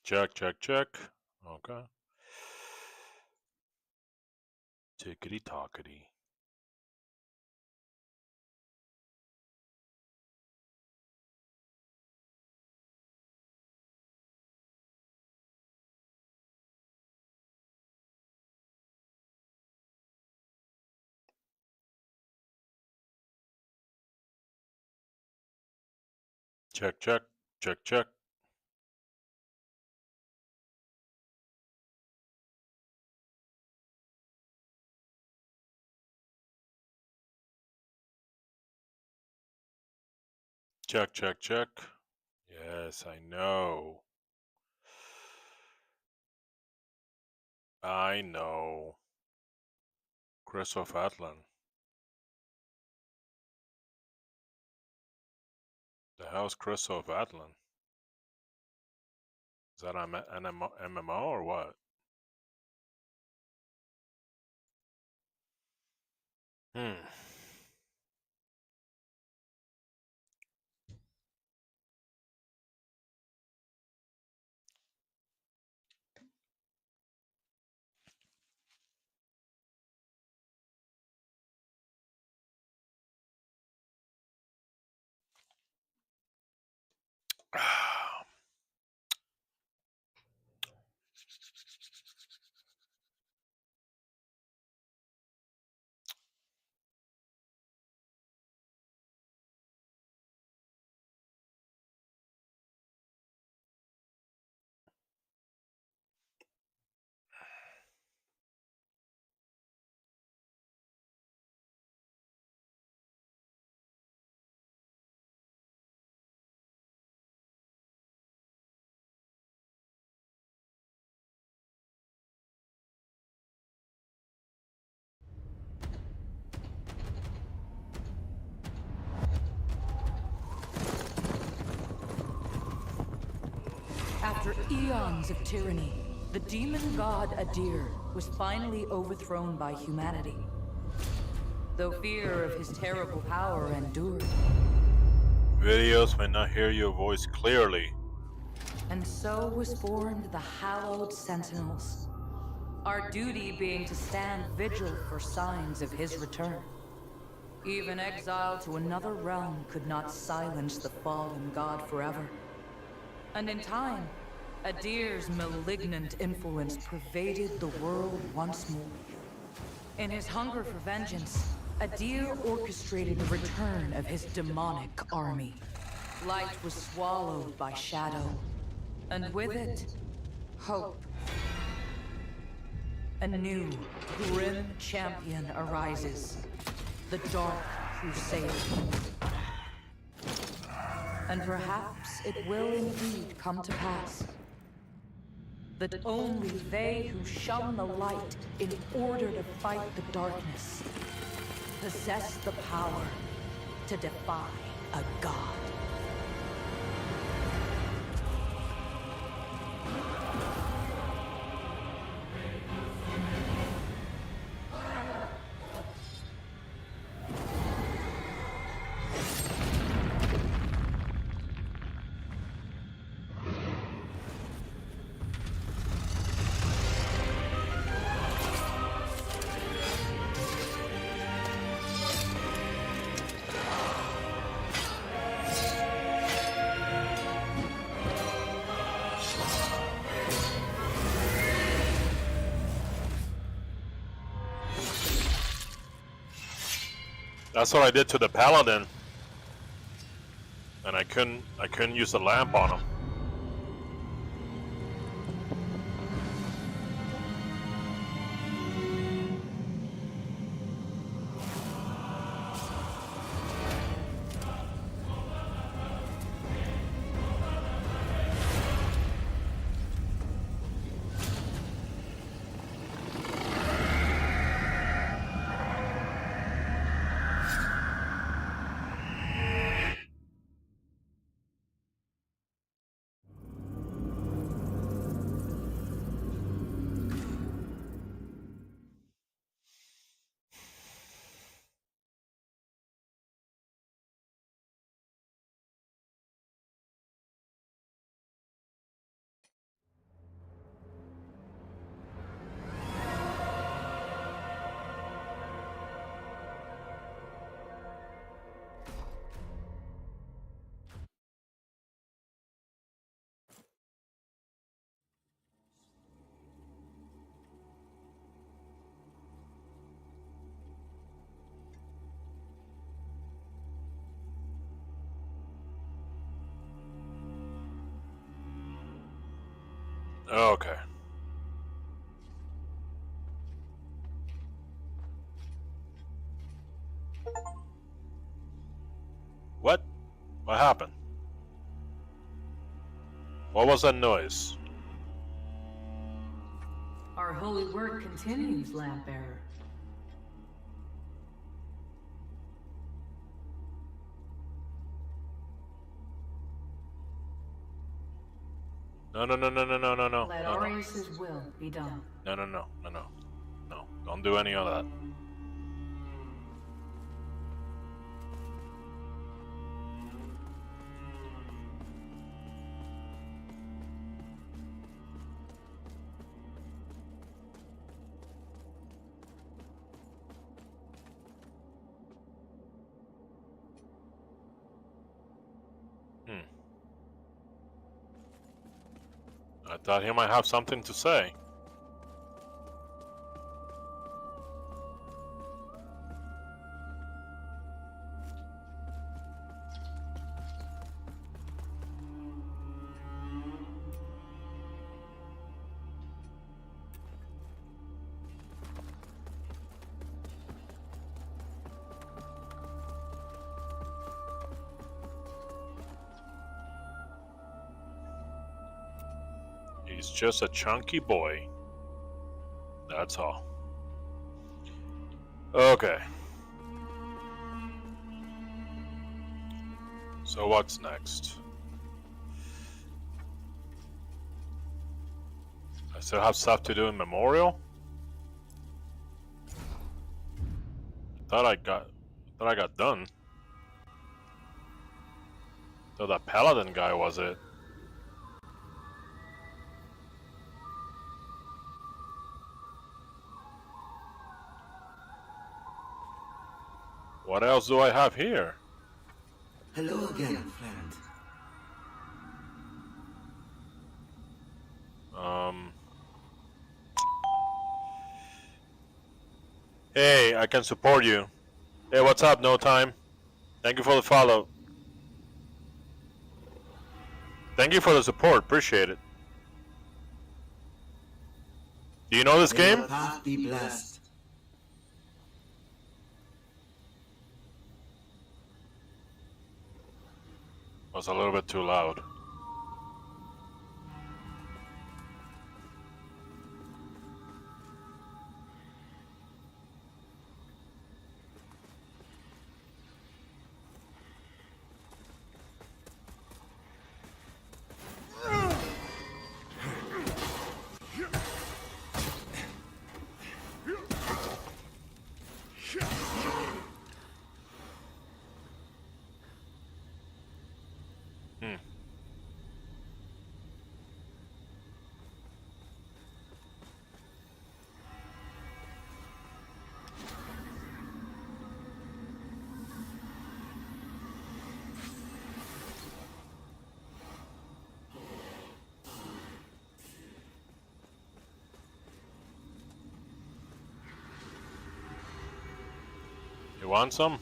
Check, check, check. Okay. Tickety tockety. Check, check, check, check. Check, check, check. Yes, I know. I know. Chris of Atlan. The hell's Chris of Atlan? Is that an MMO or what? Hmm. After eons of tyranny, the demon god Adir was finally overthrown by humanity. Though fear of his terrible power endured. Videos may not hear your voice clearly. And so was formed the hallowed sentinels. Our duty being to stand vigil for signs of his return. Even exile to another realm could not silence the fallen god forever. And in time, Adir's malignant influence pervaded the world once more. In his hunger for vengeance, Adir orchestrated the return of his demonic army. Light was swallowed by shadow, and with it, hope. A new, grim champion arises, the Dark Crusade. And perhaps it will indeed come to pass that only they who shun the light in order to fight the darkness possess the power to defy a god. That's what I did to the paladin, and I couldn't use the lamp on him. Okay. What? What happened? What was that noise? Our holy work continues, lamp bearer. No, no, no, no, no, no, no, no, Let no, no. Aureus's will be done. No, no, no, no, no. No, don't do any of that. Hmm. I thought he might have something to say. He's just a chunky boy. That's all. Okay. So what's next? I still have stuff to do in Memorial? Thought I got done. So that Paladin guy was it. What else do I have here? Hello again, friend. Hey, I can support you. Hey, what's up? No time. Thank you for the follow. Thank you for the support. Appreciate it. Do you know this May your game? path be blessed. Was a little bit too loud. Hmm. You want some?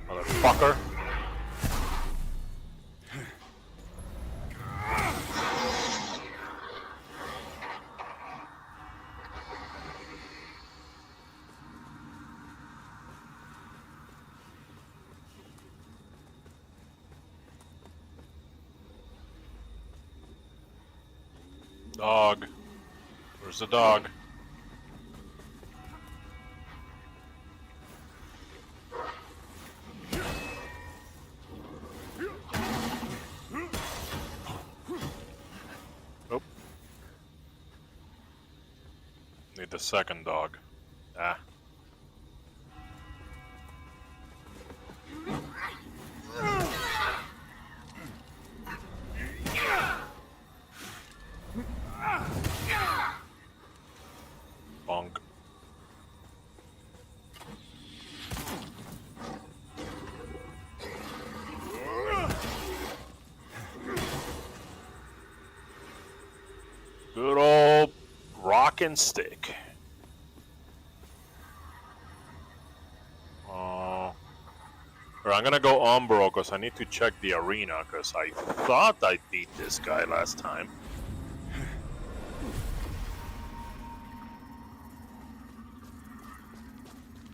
Motherfucker. Dog. Where's the dog? Oh. Need the second dog. Ah. walking stick. Oh. I'm gonna go Umbro because I need to check the arena because I thought I beat this guy last time.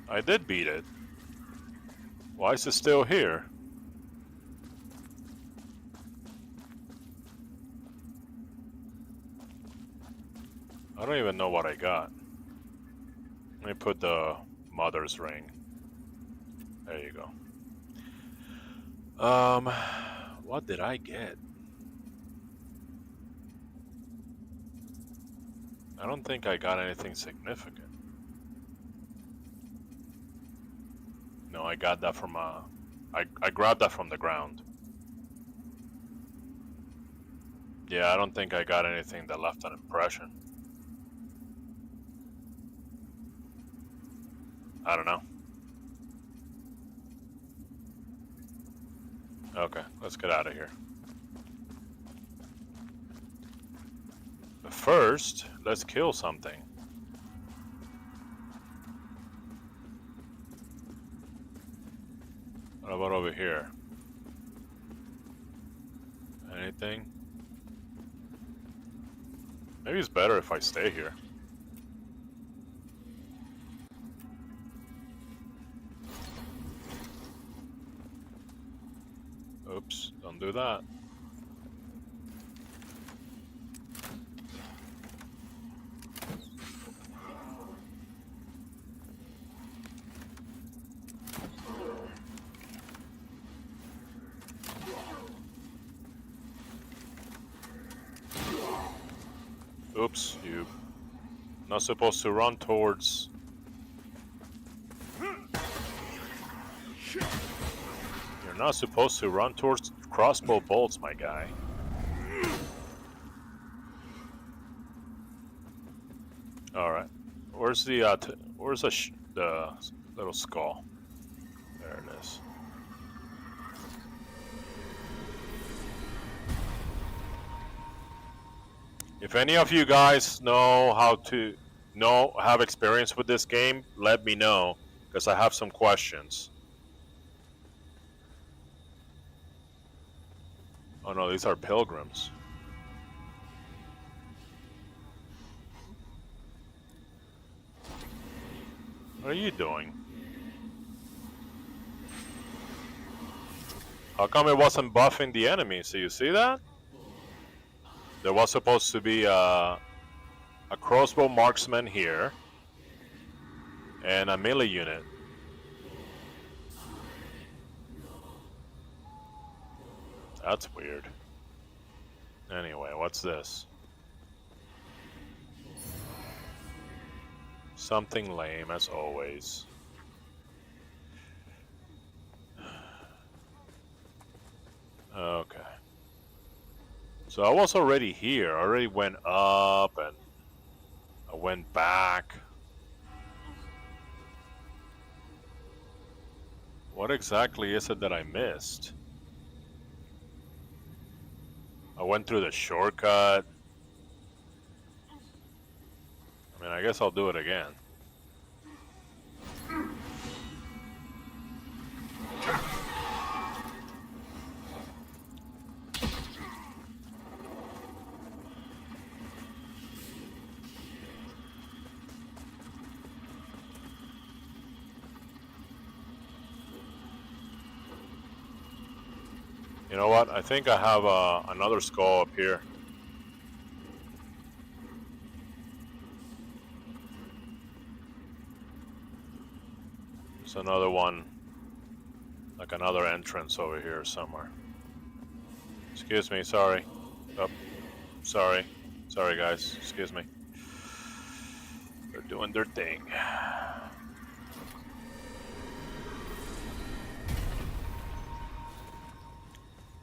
I did beat it. Why is it still here? I don't even know what I got. Let me put the mother's ring. There you go. What did I get? I don't think I got anything significant. No, I got that from I grabbed that from the ground. Yeah, I don't think I got anything that left an impression. I don't know. Okay, let's get out of here. But first, let's kill something. What about over here? Anything? Maybe it's better if I stay here. Oops, don't do that. Oops, you're not supposed to run towards... You're not supposed to run towards crossbow bolts, my guy. Alright. Where's the, the little skull? There it is. If any of you guys know how to have experience with this game, let me know, because I have some questions. Oh no, these are pilgrims. What are you doing? How come it wasn't buffing the enemy? So you see that? There was supposed to be a crossbow marksman here and a melee unit. That's weird. Anyway, what's this? Something lame as always. Okay. So I was already here. I already went up and I went back. What exactly is it that I missed? I went through the shortcut. I mean, I guess I'll do it again. You know what? I think I have another skull up here. There's another one, like another entrance over here somewhere. Excuse me, sorry. Oh, sorry. Sorry guys, excuse me. They're doing their thing.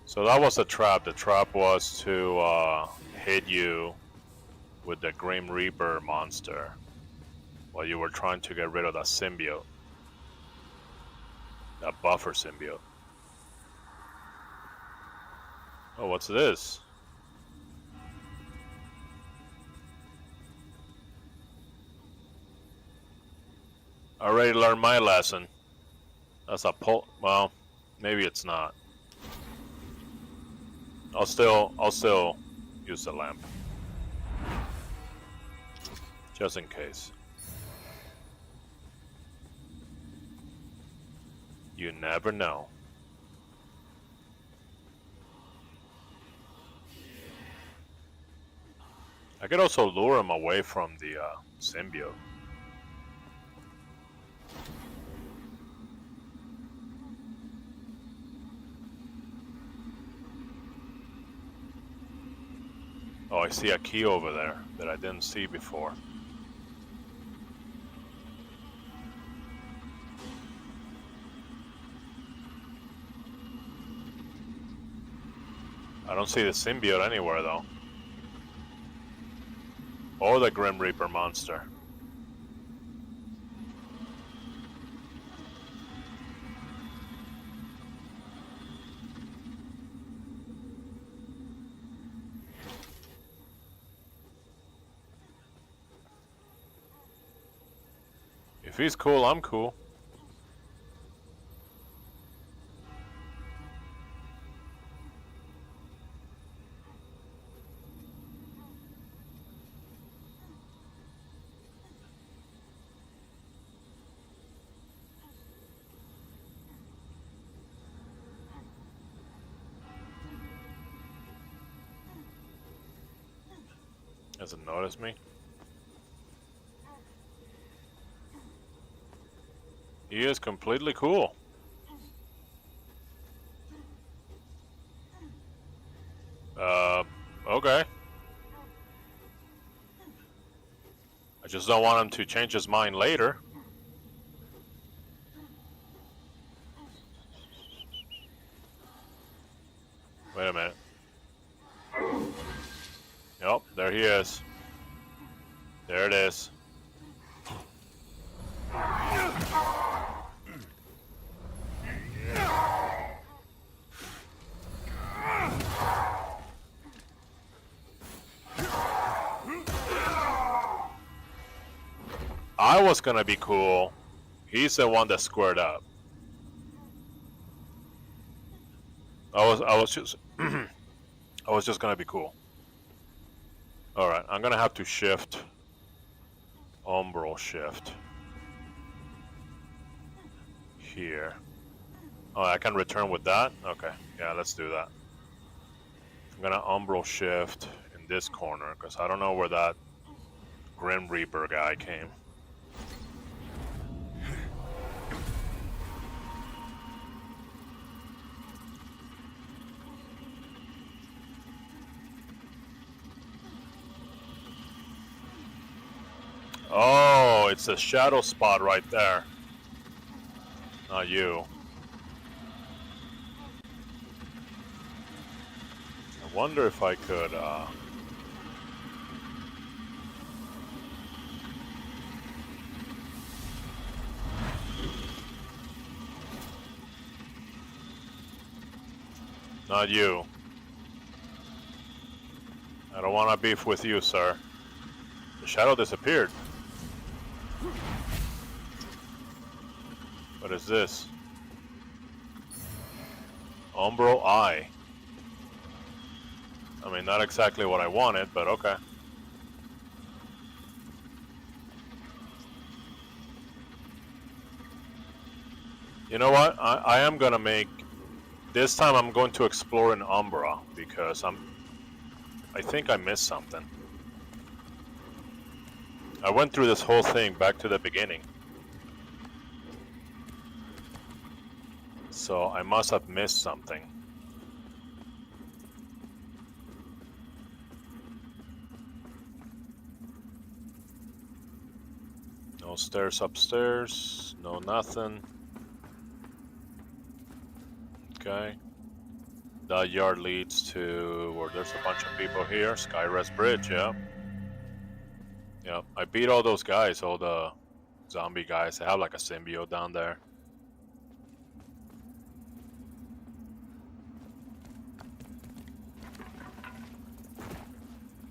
So that was a trap. The trap was to hit you with the Grim Reaper monster while you were trying to get rid of that symbiote. That buffer symbiote. Oh, what's this? I already learned my lesson. That's a pull. Well, maybe it's not. I'll still use the lamp. Just in case. You never know. I could also lure him away from the symbiote. Oh, I see a key over there that I didn't see before. I don't see the symbiote anywhere though. Or the Grim Reaper monster. If he's cool, I'm cool. Doesn't notice me. He is completely cool. Okay. I just don't want him to change his mind later. Wait a minute. Yep, there he is. There it is. I was gonna be cool. He's the one that squared up. I was just I was just gonna be cool. Alright, I'm gonna have to shift. Umbral shift. Here. Oh, I can return with that? Okay, yeah, let's do that. I'm gonna umbral shift in this corner, because I don't know where that Grim Reaper guy came. Oh, it's a shadow spot right there. Not you. I wonder if I could, Not you. I don't want to beef with you, sir. The shadow disappeared. What is this? Umbral Eye. I mean, not exactly what I wanted, but okay. You know what? I am gonna make... This time I'm going to explore in Umbra, because I think I missed something. I went through this whole thing back to the beginning. So I must have missed something. No stairs upstairs, no nothing. Okay. That yard leads to where there's a bunch of people here. Skyrest Bridge, yeah. Yeah, I beat all those guys, all the zombie guys. They have like a symbiote down there.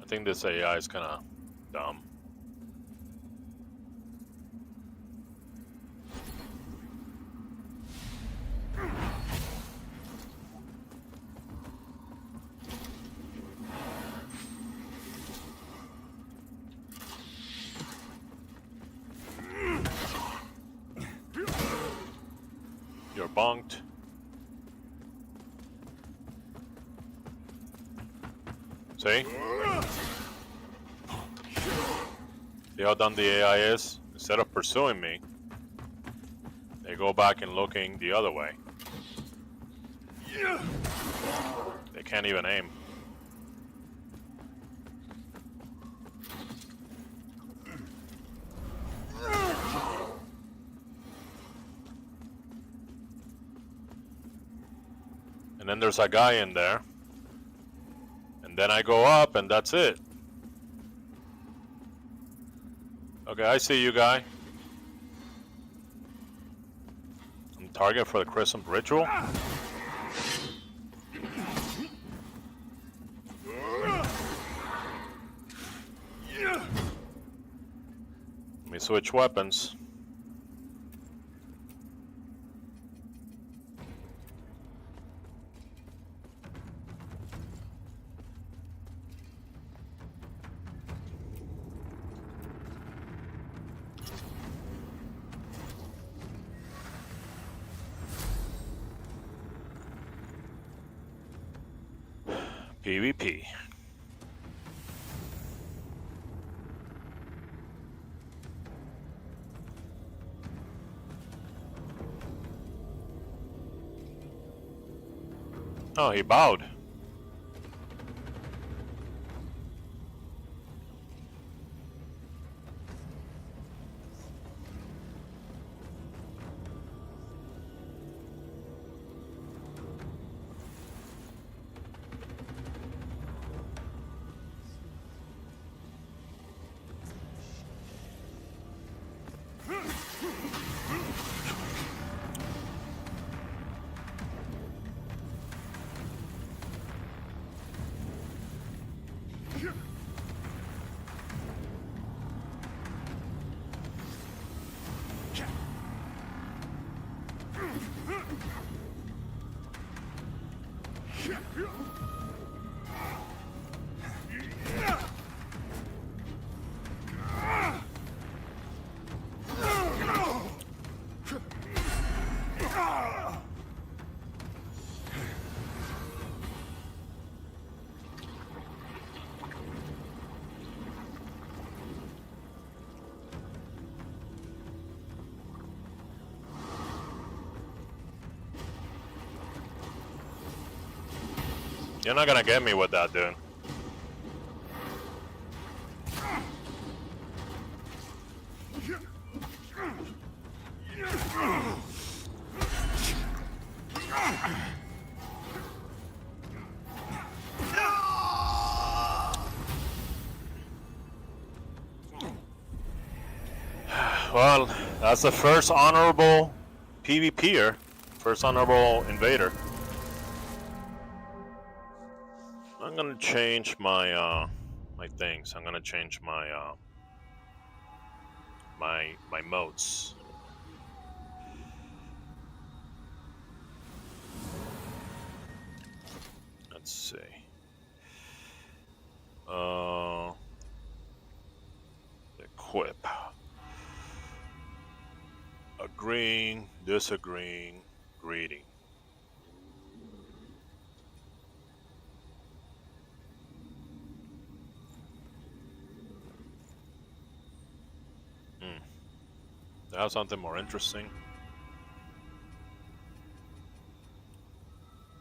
I think this AI is kind of dumb. debunked. See? See how dumb the AI is? Instead of pursuing me, they go back and looking the other way. They can't even aim. And then there's a guy in there. And then I go up and that's it. Okay, I see you, guy. I'm target for the Crescent Ritual. Let me switch weapons. PvP. Oh, he bowed. You're not gonna get me with that, dude. Well, that's the first honorable PvPer, first honorable invader. I'm gonna change my my things. I'm gonna change my my modes. Let's see. Equip. Agreeing, disagreeing, greeting. To have something more interesting.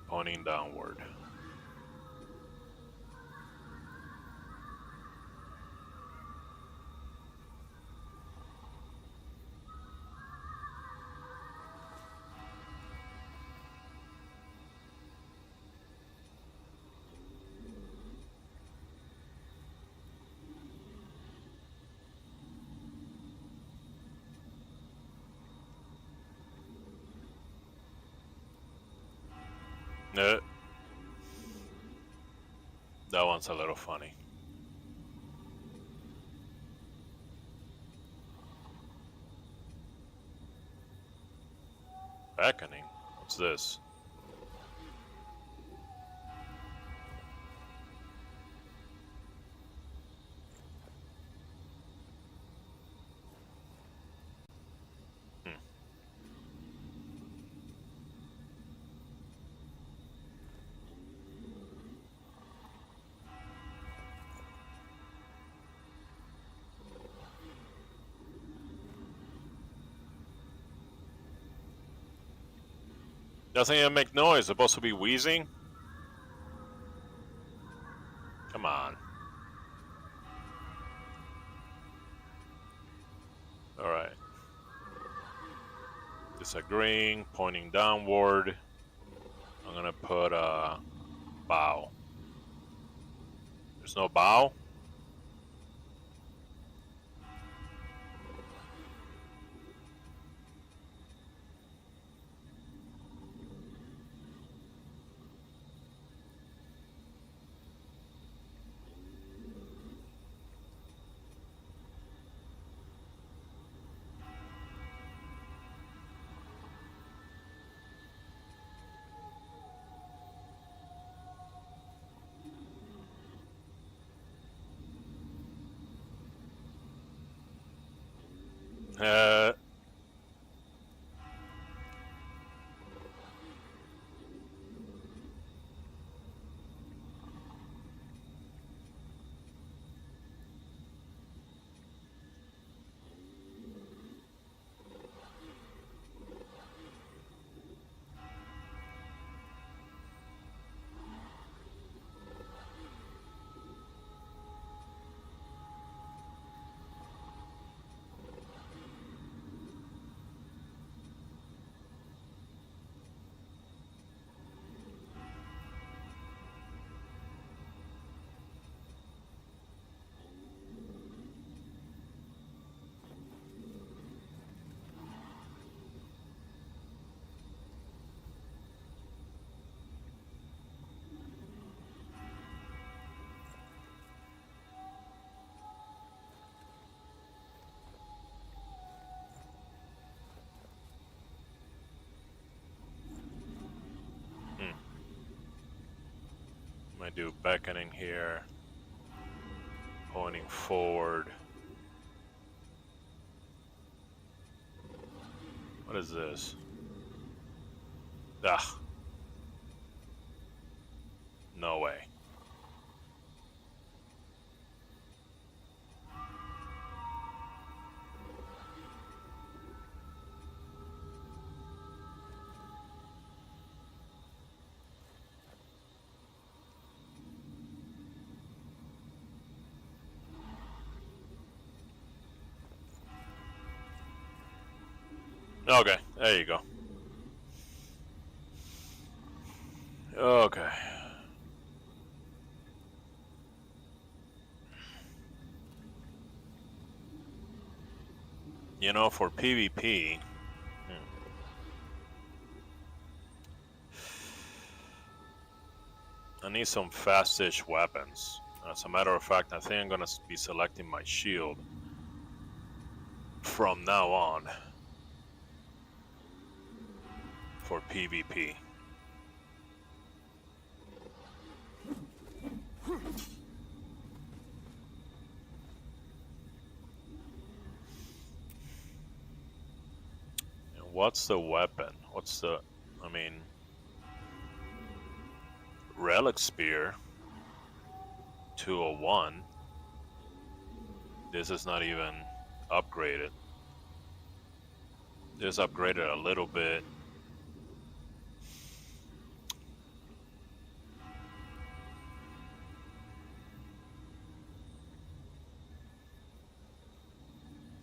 Pointing downward. That one's a little funny. Beckoning? What's this? Doesn't even make noise. It's supposed to be wheezing. Come on. All right. Disagreeing, pointing downward. I'm gonna put a bow. There's no bow? Uh, Might do beckoning here. Pointing forward. What is this? Ah. No way. Okay, there you go. Okay. You know, for PvP, I need some fast-ish weapons. As a matter of fact, I think I'm gonna be selecting my shield from now on for PvP. And what's the weapon? What's the, I mean, Relic Spear 201. This is not even upgraded. This upgraded a little bit.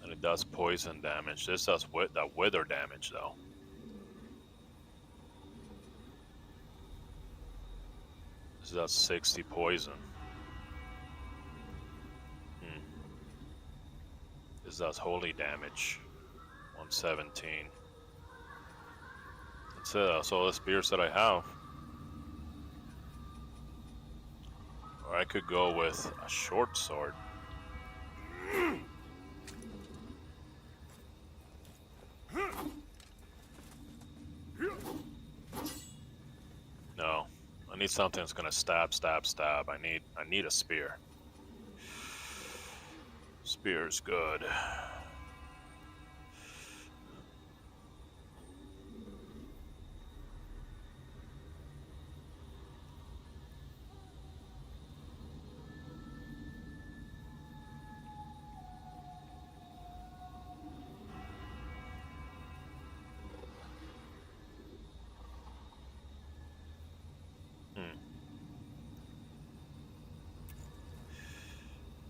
And it does poison damage. This does that wither damage though. This does 60 poison. This does holy damage. 117. That's it. That's all the spears that I have. Or I could go with a short sword. No. I need something that's gonna stab, stab, stab. I need a spear. Spear is good.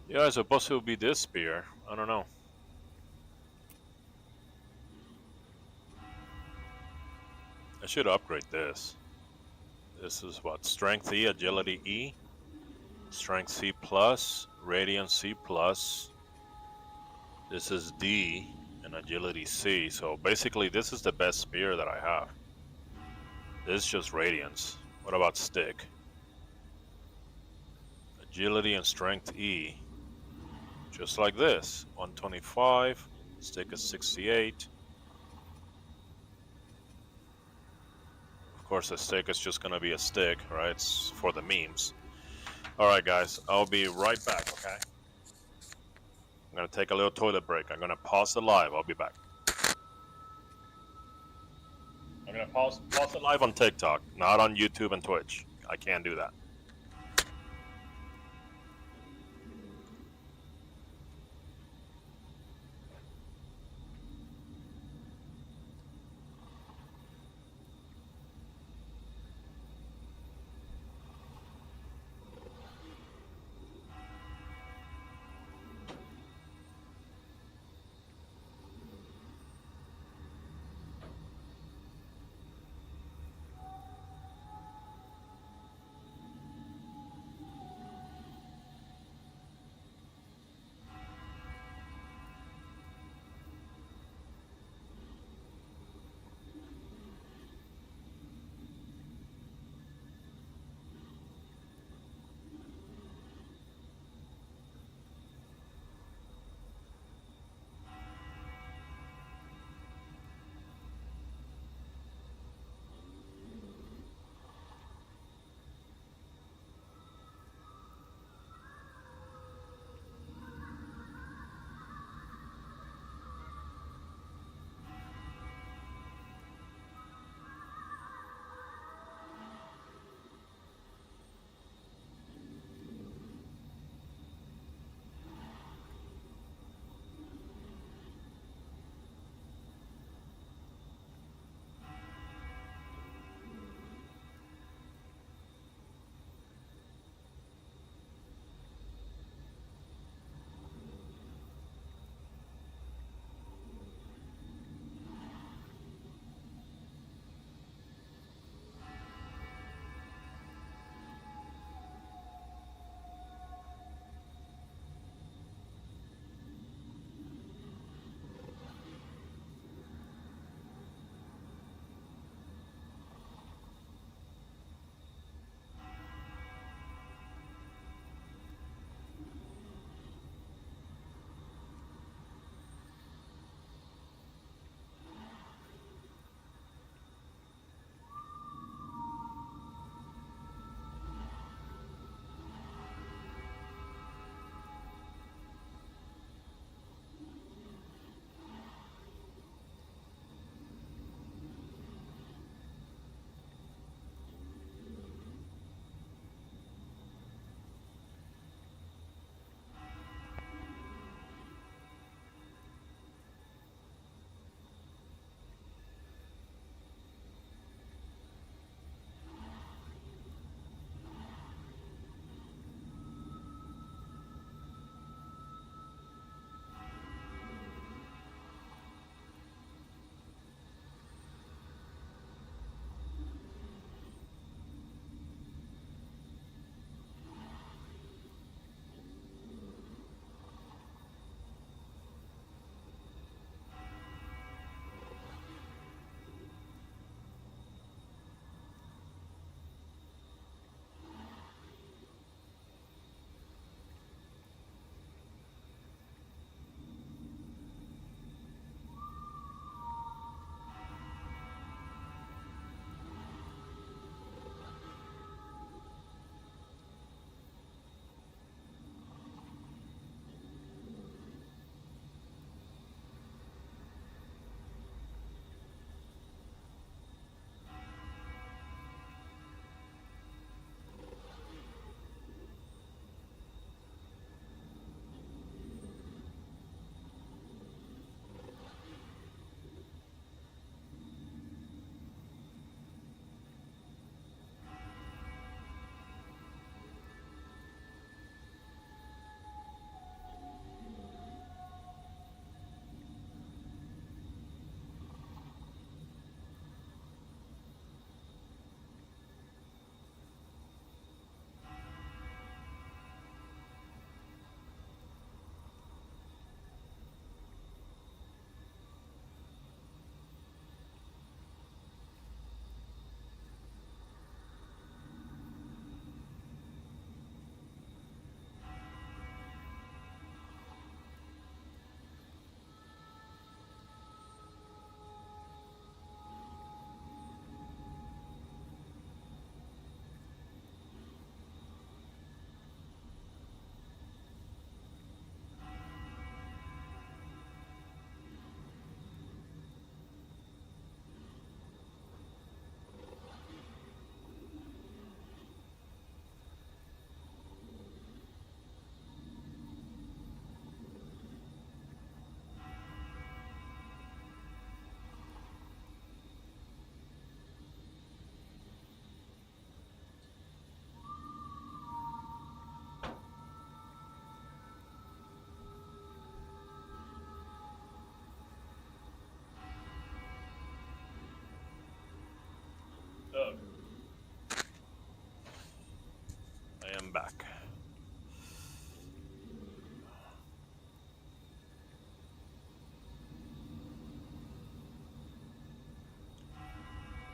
Yeah, it's supposed to be this spear. I don't know. I should upgrade this. This is what? Strength E, Agility E, Strength C plus, Radiance C plus. This is D and Agility C. So basically, this is the best spear that I have. This is just Radiance. What about Stick? Agility and Strength E. Just like this. 125. Stick is 68. Of course, the stick is just gonna be a stick, right? It's for the memes. Alright, guys. I'll be right back, okay? I'm gonna take a little toilet break. I'm gonna pause the live. I'll be back. I'm gonna pause the live on TikTok, not on YouTube and Twitch. I can't do that.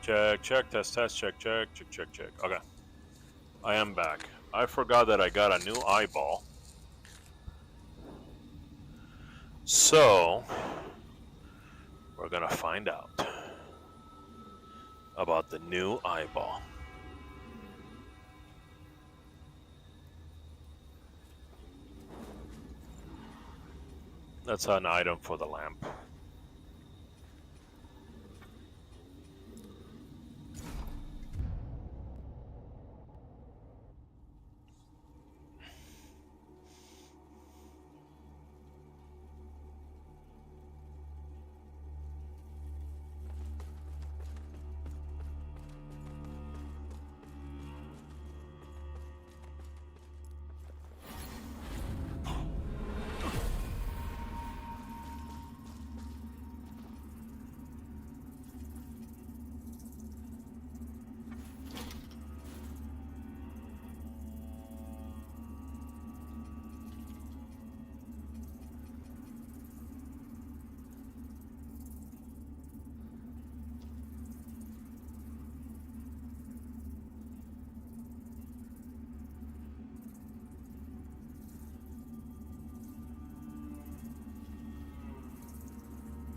Check, test, check. Okay, I am back. I forgot that I got a new eyeball. So, we're gonna find out about the new eyeball. That's an item for the lamp.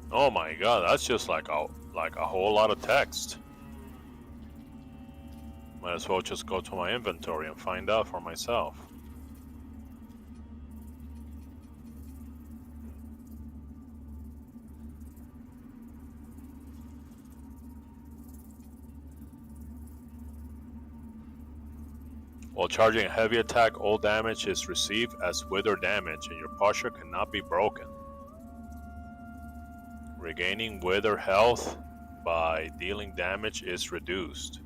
Oh my god, that's just like a whole lot of text. Might as well just go to my inventory and find out for myself. While charging a heavy attack, all damage is received as wither damage and your posture cannot be broken. Regaining wither health by dealing damage is reduced.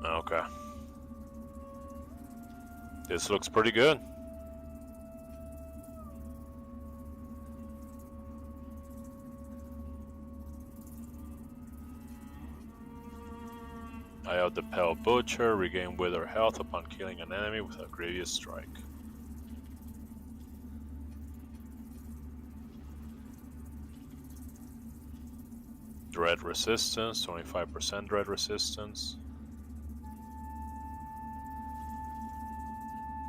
Okay. This looks pretty good. Eye of the Pale Butcher, regain wither health upon killing an enemy with a grievous strike. Dread resistance, 25% dread resistance.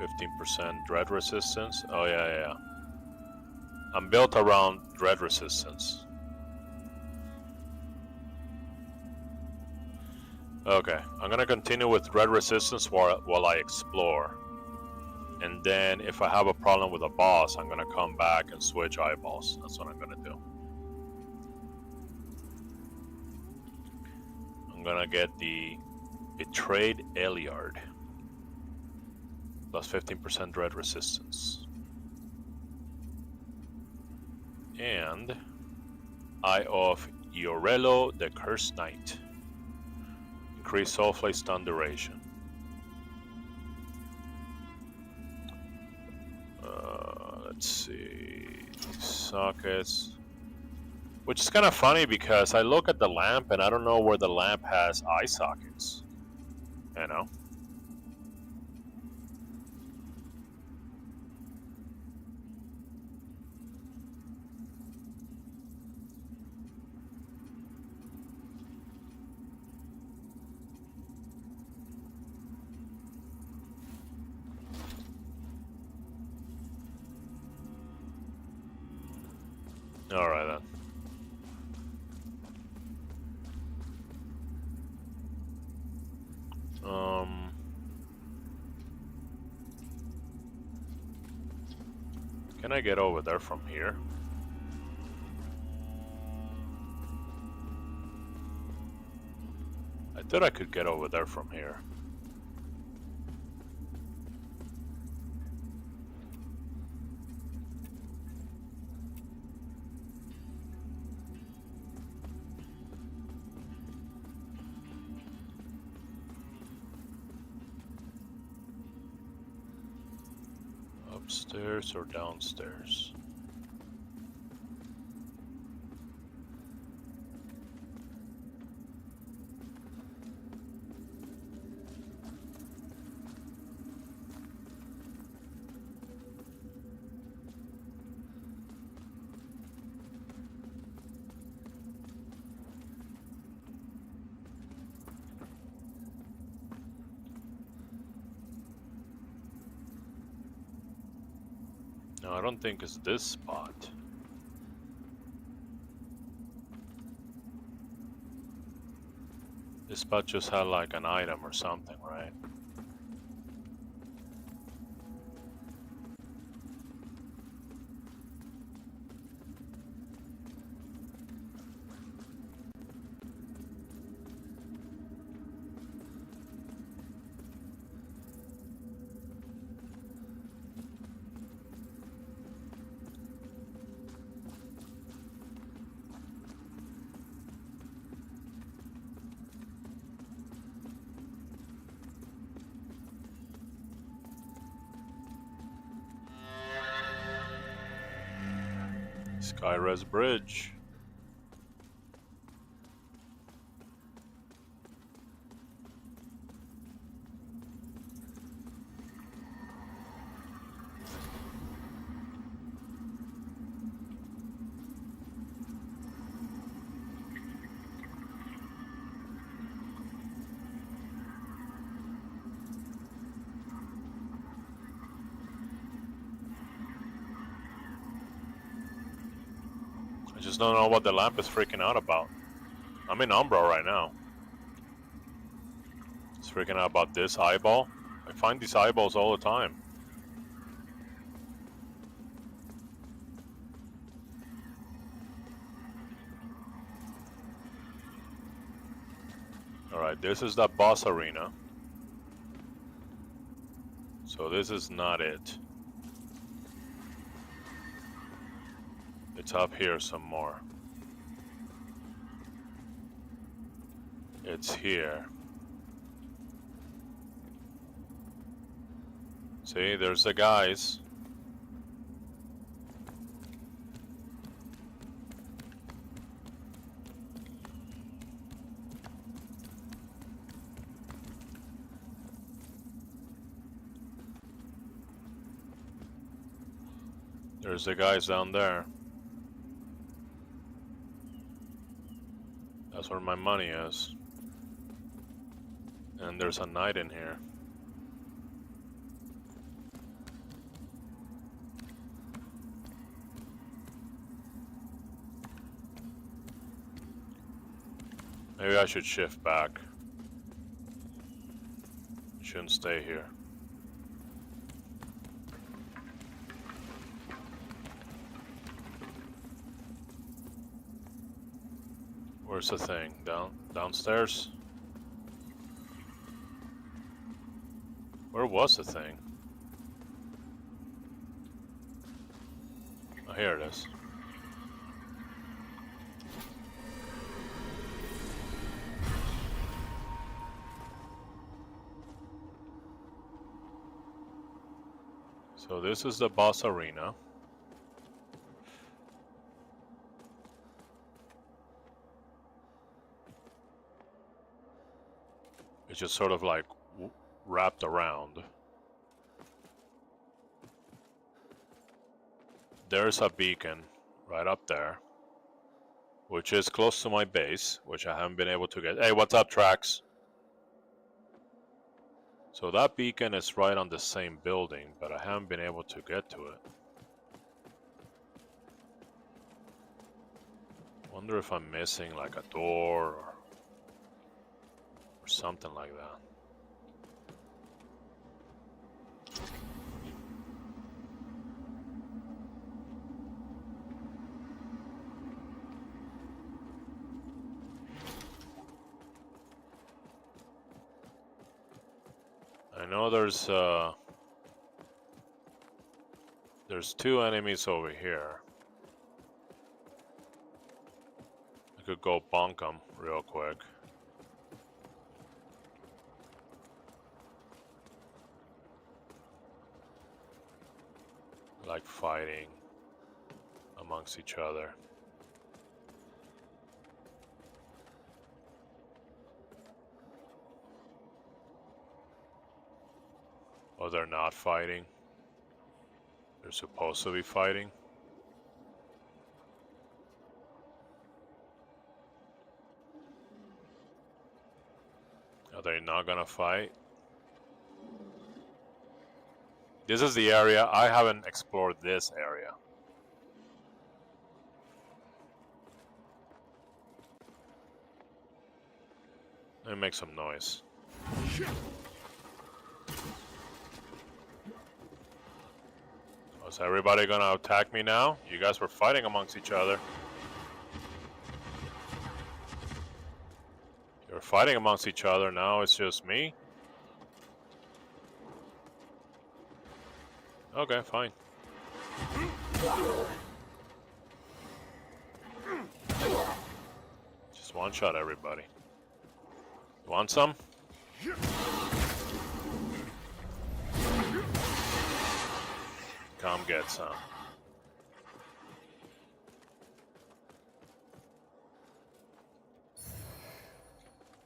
15% dread resistance. Oh yeah. I'm built around dread resistance. Okay, I'm gonna continue with dread resistance while I explore. And then if I have a problem with a boss, I'm gonna come back and switch eyeballs. That's what I'm gonna do. I'm gonna get the Betrayed Eliard. Plus 15% dread resistance. And Eye of Iorello, the Cursed Knight. Increase Soulflame stun duration. Let's see. Sockets. Which is kind of funny because I look at the lamp and I don't know where the lamp has eye sockets. You know? Alright then. Can I get over there from here? I thought I could get over there from here. Upstairs or downstairs? No, I don't think it's this spot. This spot just had like an item or something, right? Skyres Bridge. I just don't know what the lamp is freaking out about. I'm in Umbra right now. It's freaking out about this eyeball. I find these eyeballs all the time. Alright, this is the boss arena. So this is not it. It's up here some more. It's here. See, there's the guys. There's the guys down there. That's where my money is. And there's a knight in here. Maybe I should shift back. Shouldn't stay here. Where's the thing? Downstairs? Where was the thing? Oh, here it is. So this is the boss arena. It's just sort of like wrapped around. There's a beacon right up there, which is close to my base, which I haven't been able to get. Hey, what's up, Trax? So that beacon is right on the same building, but I haven't been able to get to it. Wonder if I'm missing like a door or something like that. I know there's two enemies over here. I could go bonk them real quick. Like fighting amongst each other. Oh, they're not fighting. They're supposed to be fighting. Are they not gonna fight? This is the area. I haven't explored this area. Let me make some noise. Is everybody gonna attack me now? You guys were fighting amongst each other. You're fighting amongst each other, now it's just me? Okay, fine. Just one-shot everybody. You want some? Come get some.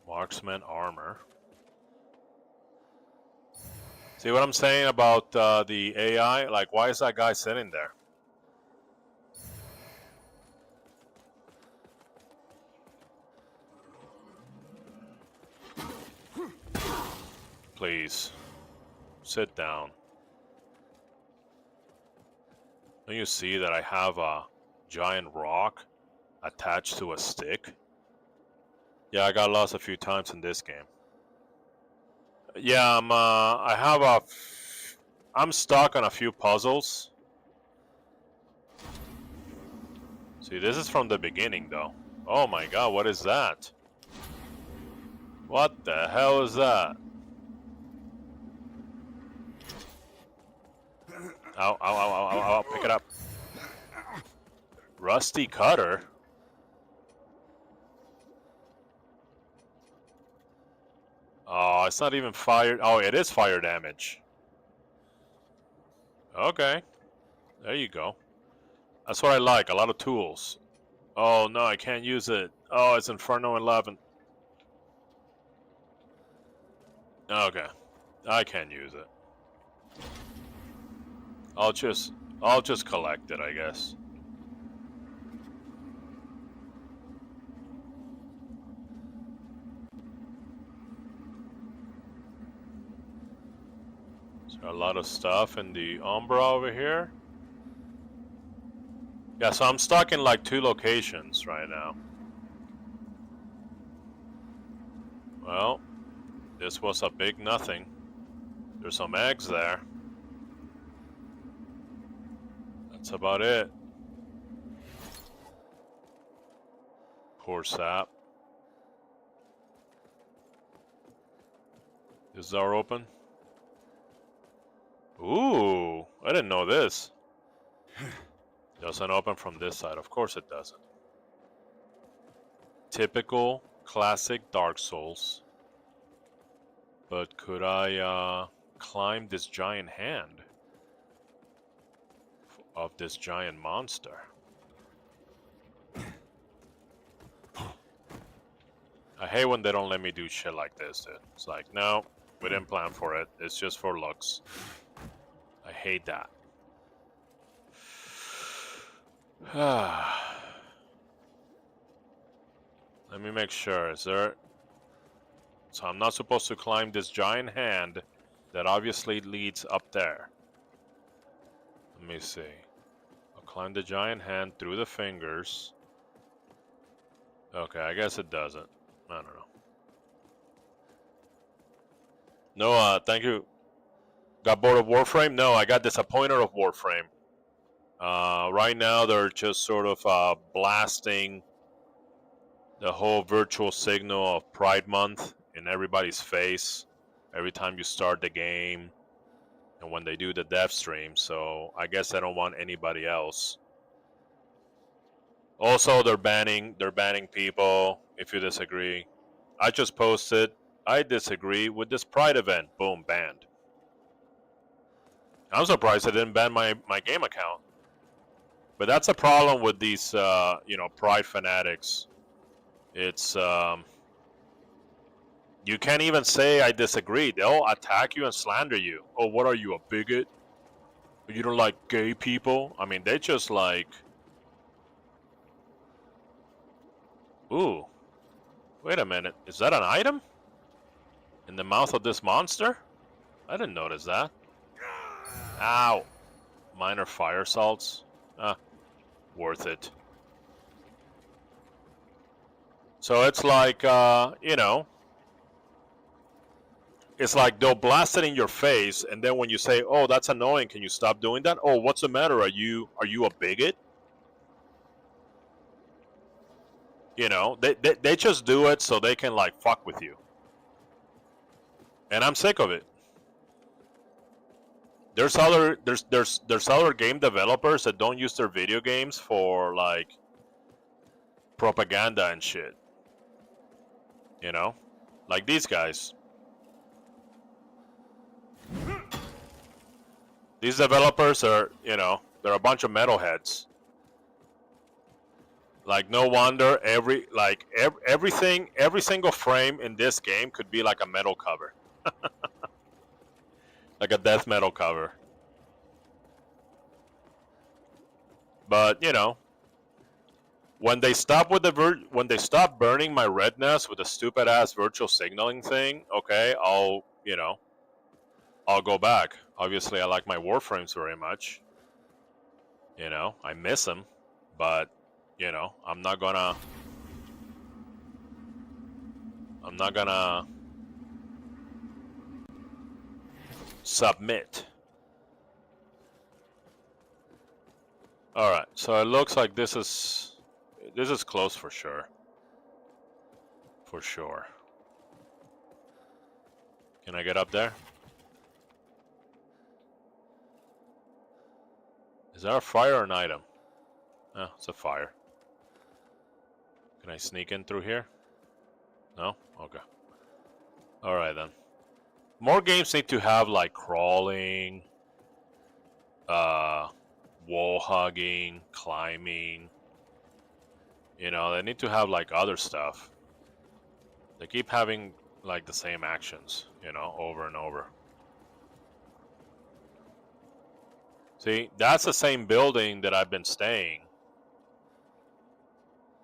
Marksman armor. See what I'm saying about the AI? Like, why is that guy sitting there? Please, sit down. Don't you see that I have a giant rock attached to a stick? Yeah, I got lost a few times in this game. Yeah, I'm stuck on a few puzzles. See, this is from the beginning, though. Oh my god, what is that? What the hell is that? Ow, ow, ow, ow, ow, ow, pick it up. Rusty cutter? Oh, it's not even fire. Oh, it is fire damage. Okay. There you go. That's what I like, a lot of tools. Oh no, I can't use it. Oh, it's Inferno 11. Okay. I can't use it. I'll just collect it, I guess. So a lot of stuff in the Umbra over here. Yeah, so I'm stuck in like 2 locations right now. Well, this was a big nothing. There's some eggs there. That's about it. Poor sap. Is the door open? Ooh, I didn't know this. Doesn't open from this side. Of course it doesn't. Typical, classic Dark Souls. But could I climb this giant hand of this giant monster? I hate when they don't let me do shit like this, dude. It's like, no, we didn't plan for it. It's just for looks. I hate that. Let me make sure. Is there... So I'm not supposed to climb this giant hand that obviously leads up there. Let me see. I'll climb the giant hand through the fingers. Okay, I guess it doesn't. I don't know. No, thank you. Got bored of Warframe? No, I got disappointed of Warframe. Right now, they're just sort of blasting the whole virtual signal of Pride Month in everybody's face every time you start the game and when they do the dev stream. So I guess I don't want anybody else. Also, they're banning people if you disagree. I just posted, I disagree with this Pride event. Boom, banned. I'm surprised they didn't ban my game account. But that's a problem with these, you know, Pride fanatics. It's, you can't even say I disagree. They'll attack you and slander you. Oh, what are you, a bigot? You don't like gay people? I mean, they just like... Ooh. Wait a minute. Is that an item? In the mouth of this monster? I didn't notice that. Ow! Minor fire salts. Worth it. So it's like, you know, it's like they'll blast it in your face, and then when you say, "Oh, that's annoying. Can you stop doing that?" "Oh, what's the matter? Are you a bigot?" You know, they just do it so they can like fuck with you. And I'm sick of it. There's other game developers that don't use their video games for like propaganda and shit. You know? Like these guys. These developers are, you know, they're a bunch of metalheads. Like no wonder every single frame in this game could be like a metal cover. Like a death metal cover. But, you know, when they stop with when they stop burning my redness with the stupid ass virtual signaling thing, okay, I'll go back. Obviously, I like my Warframes very much. You know, I miss them, but you know, I'm not gonna submit. All right, so it looks like this is close for sure. For sure. Can I get up there? Is that a fire or an item? Oh, it's a fire. Can I sneak in through here? No? Okay. Alright then. More games need to have like crawling, wall hugging, climbing. You know, they need to have like other stuff. They keep having like the same actions, you know, over and over. See, that's the same building that I've been staying.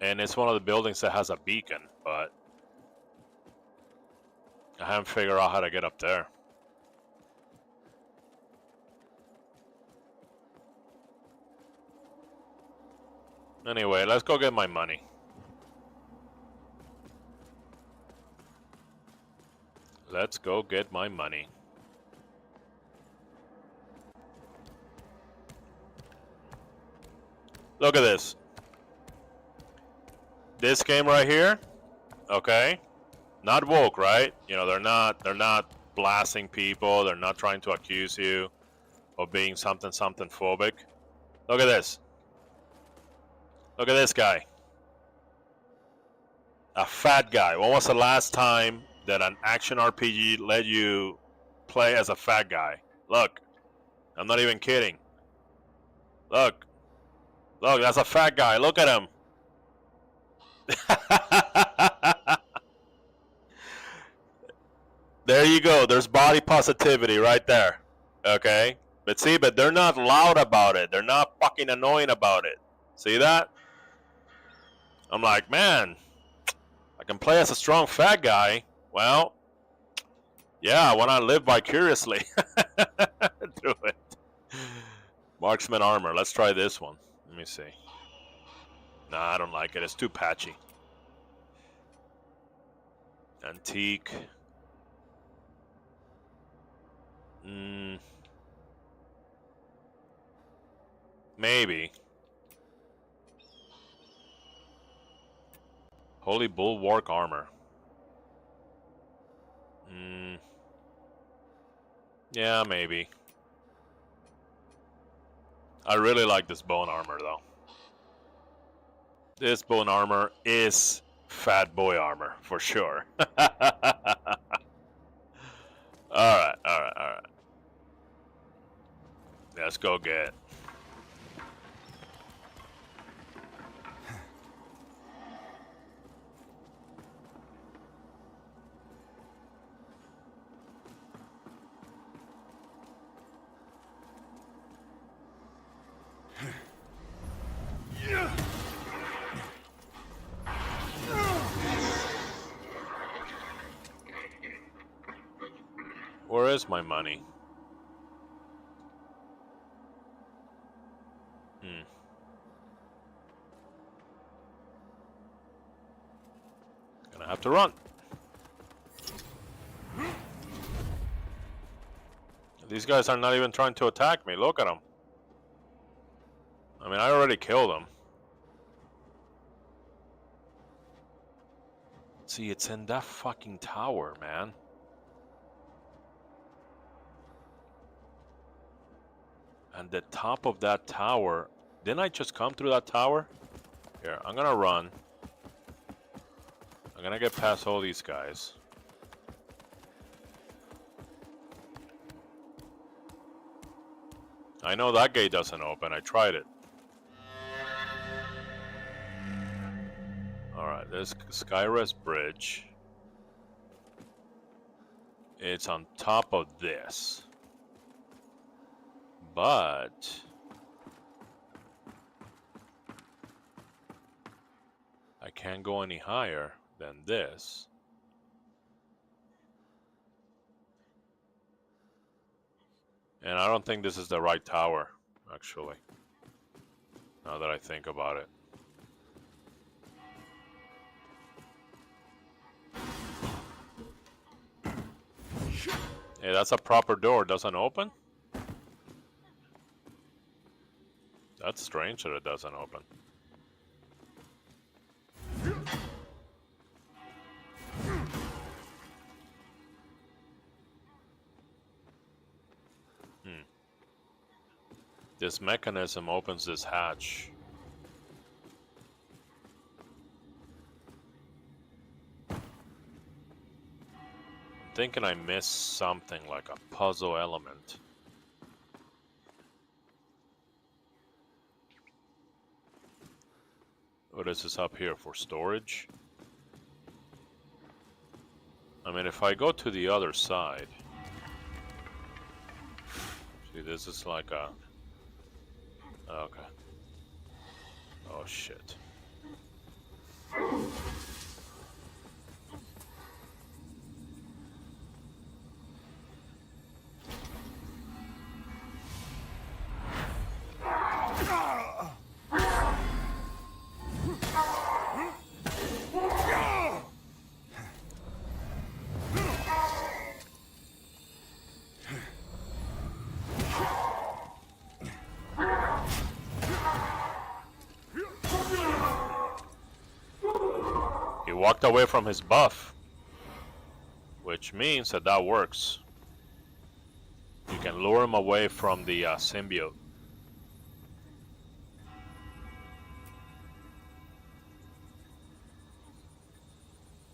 And it's one of the buildings that has a beacon, but I haven't figured out how to get up there. Anyway, let's go get my money. Let's go get my money. Look at this. This game right here, okay? Not woke, right? You know, they're not blasting people, they're not trying to accuse you of being something phobic. Look at this. Look at this guy. A fat guy. When was the last time that an action RPG let you play as a fat guy? Look. I'm not even kidding. Look. Look, that's a fat guy. Look at him. There you go. There's body positivity right there. Okay? But see, but they're not loud about it. They're not fucking annoying about it. See that? I'm like, man, I can play as a strong fat guy. Well, yeah, I want to live vicariously through it. Marksman armor. Let's try this one. Let me see. Nah, I don't like it. It's too patchy. Antique. Maybe. Holy Bulwark armor. Yeah, maybe. I really like this bone armor though. This bone armor is fat boy armor for sure. Alright. Let's go get. Where is my money? have to run. These guys are not even trying to attack me. Look at them. I mean, I already killed them. See, it's in that fucking tower, man. And the top of that tower... Didn't I just come through that tower? Here, I'm gonna run. I'm gonna get past all these guys. I know that gate doesn't open. I tried it. Alright, there's Skyrest Bridge. It's on top of this. But... I can't go any higher than this. And I don't think this is the right tower, actually. Now that I think about it. Hey, that's a proper door. Doesn't open? That's strange that it doesn't open. This mechanism opens this hatch. I'm thinking I missed something like a puzzle element. What is this up here for storage? I mean, if I go to the other side... See, this is like a... Okay. Oh, shit. He walked away from his buff, which means that that works. You can lure him away from the symbiote.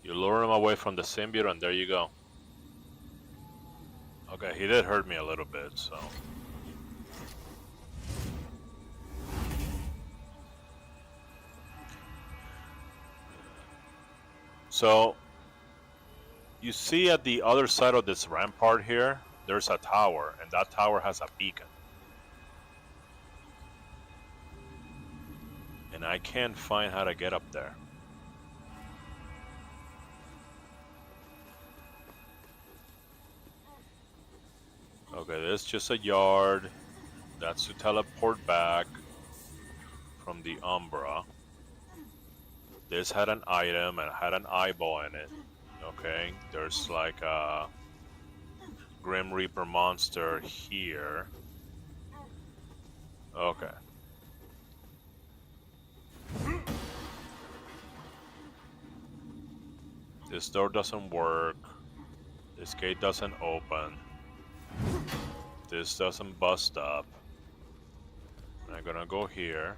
You lure him away from the symbiote and there you go. Okay, he did hurt me a little bit, so... So, you see at the other side of this rampart here, there's a tower, and that tower has a beacon. And I can't find how to get up there. Okay, this is just a yard. That's to teleport back from the Umbra. This had an item and had an eyeball in it. Okay, there's like a Grim Reaper monster here. Okay. This door doesn't work. This gate doesn't open. This doesn't bust up. I'm gonna go here.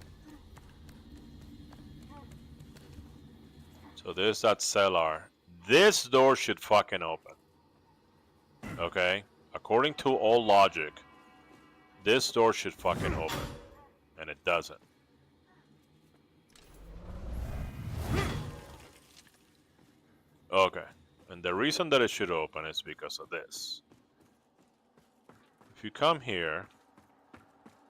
So there's that cellar. This door should fucking open. Okay? According to all logic, this door should fucking open. And it doesn't. Okay. And the reason that it should open is because of this. If you come here,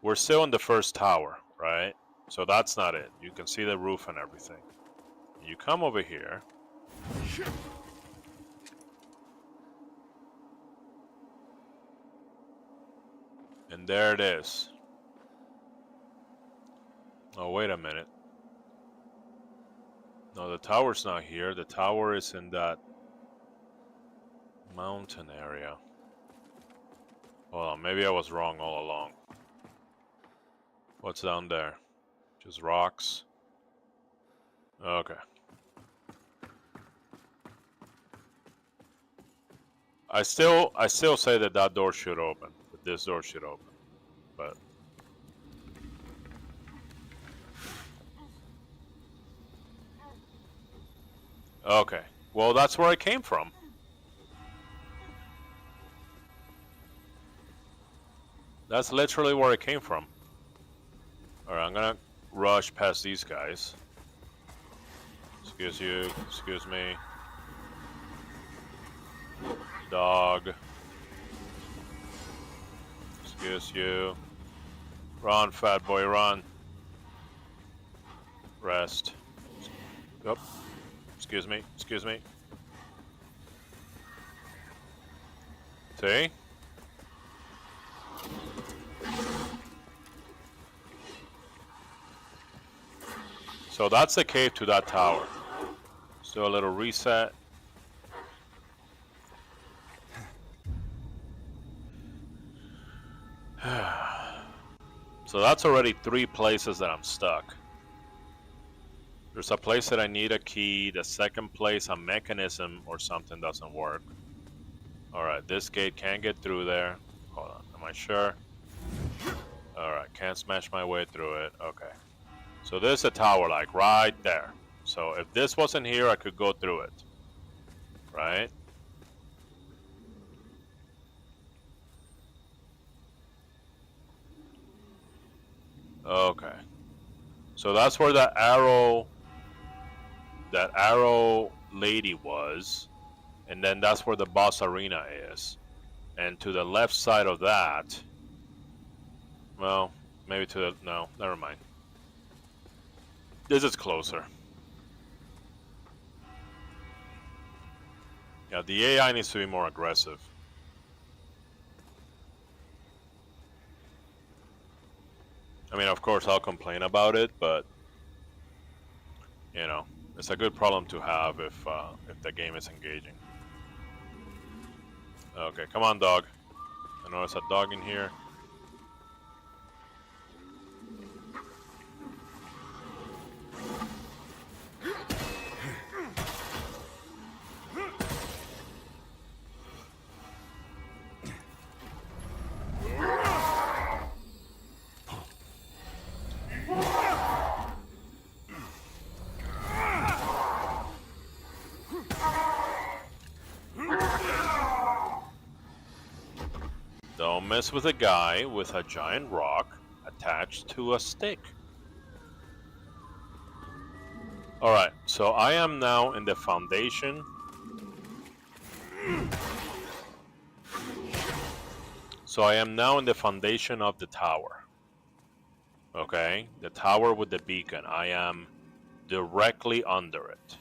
we're still in the first tower, right? So that's not it. You can see the roof and everything. You come over here. And there it is. Oh, wait a minute. No, the tower's not here. The tower is in that mountain area. Hold on, maybe I was wrong all along. What's down there? Just rocks. Okay. I still say that that door should open. That this door should open. But okay. Well, that's where I came from. That's literally where I came from. Alright, I'm gonna rush past these guys. Excuse you, excuse me. Dog. Excuse you. Run, fat boy, run. Rest. Yep. Excuse me, excuse me. See? So that's the cave to that tower. So a little reset. So that's already 3 places that I'm stuck. There's a place that I need a key. The second place, a mechanism or something doesn't work. Alright, this gate can't get through there. Hold on, am I sure? Alright, can't smash my way through it. Okay. So there's a tower like right there. So if this wasn't here, I could go through it. Right? Okay. So that's where that arrow lady was. And then that's where the boss arena is. And to the left side of that, well, maybe to the, no, never mind. This is closer. Yeah, the AI needs to be more aggressive. I mean, of course, I'll complain about it, but you know, it's a good problem to have if the game is engaging. Okay, come on, dog. I know there's a dog in here. Don't mess with a guy with a giant rock attached to a stick. Alright, so I am now in the foundation. So I am now in the foundation of the tower. Okay, the tower with the beacon. I am directly under it.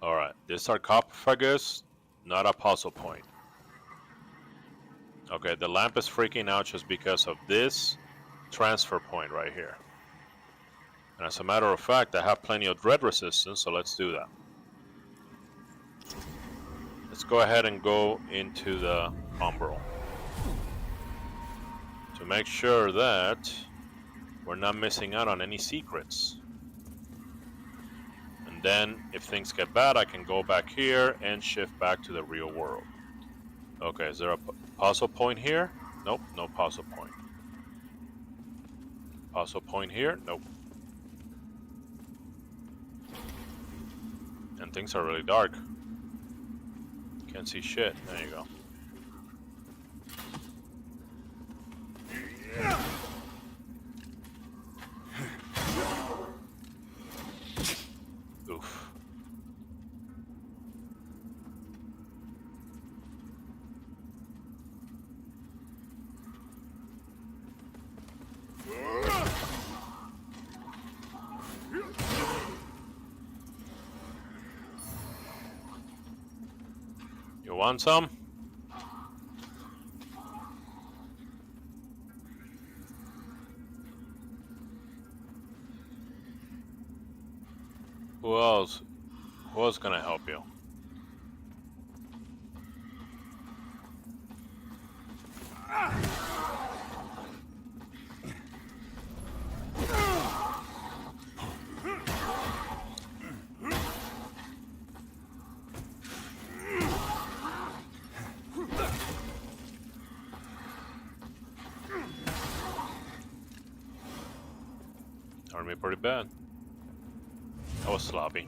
Alright, this sarcophagus, not a puzzle point. Okay, the lamp is freaking out just because of this transfer point right here. And as a matter of fact, I have plenty of dread resistance, so let's do that. Let's go ahead and go into the umbral. To make sure that we're not missing out on any secrets. And then, if things get bad, I can go back here and shift back to the real world. Okay, is there a puzzle point here? Nope, no puzzle point. Puzzle point here? Nope. And things are really dark. Can't see shit. There you go. Oof. You want some? Whoa. was gonna help you. Hurt me pretty bad. That was sloppy.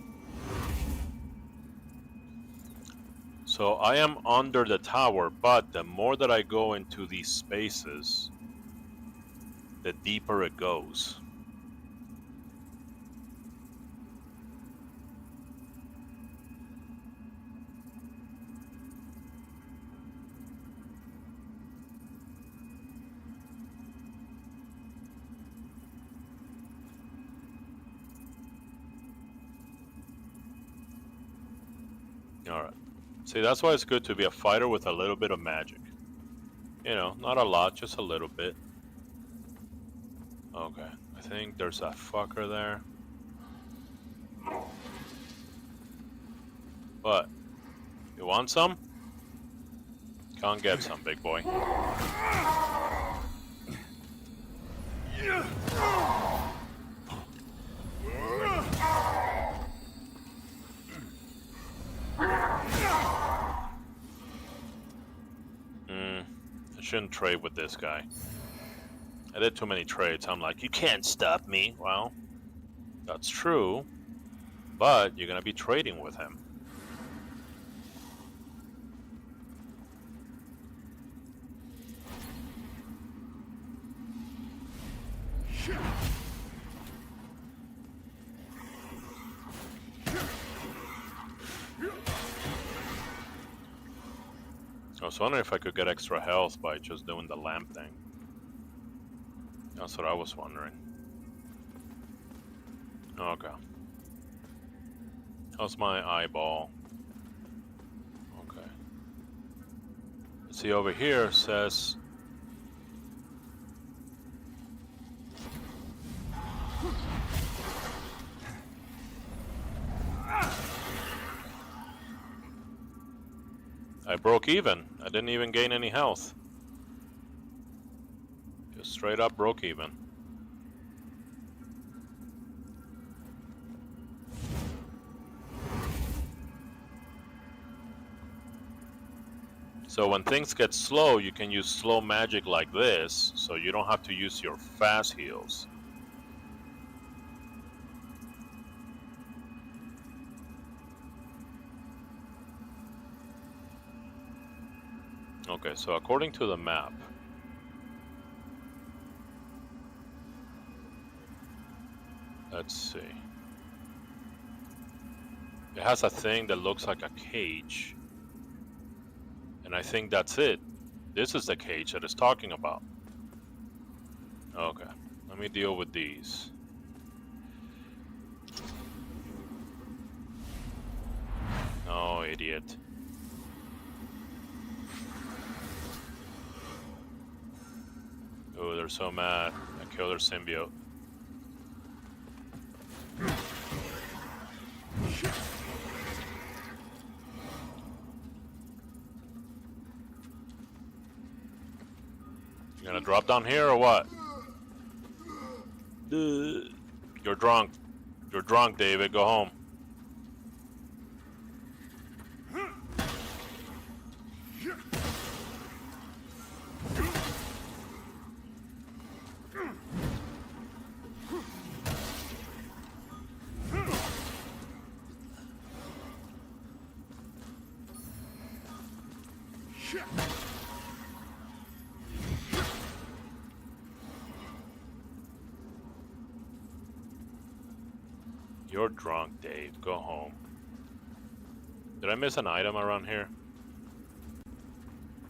So I am under the tower, but the more that I go into these spaces, the deeper it goes. Alright. See, that's why it's good to be a fighter with a little bit of magic. You know, not a lot, just a little bit. Okay, I think there's that fucker there. What? You want some? Can't get some, big boy. I shouldn't trade with this guy. I did too many trades. I'm like, you can't stop me. Well, that's true, but you're gonna be trading with him. I was wondering if I could get extra health by just doing the lamp thing. That's what I was wondering. Okay. How's my eyeball? Okay. Let's see, over here says... I broke even. I didn't even gain any health. Just straight up broke even. So when things get slow, you can use slow magic like this, so you don't have to use your fast heals. Okay, so according to the map, let's see. It has a thing that looks like a cage. And I think that's it. This is the cage that it's talking about. Okay, let me deal with these. Oh, idiot. Oh, they're so mad. I killed their symbiote. You gonna drop down here or what? You're drunk. You're drunk, David. Go home. You're drunk, Dave. Go home. Did I miss an item around here?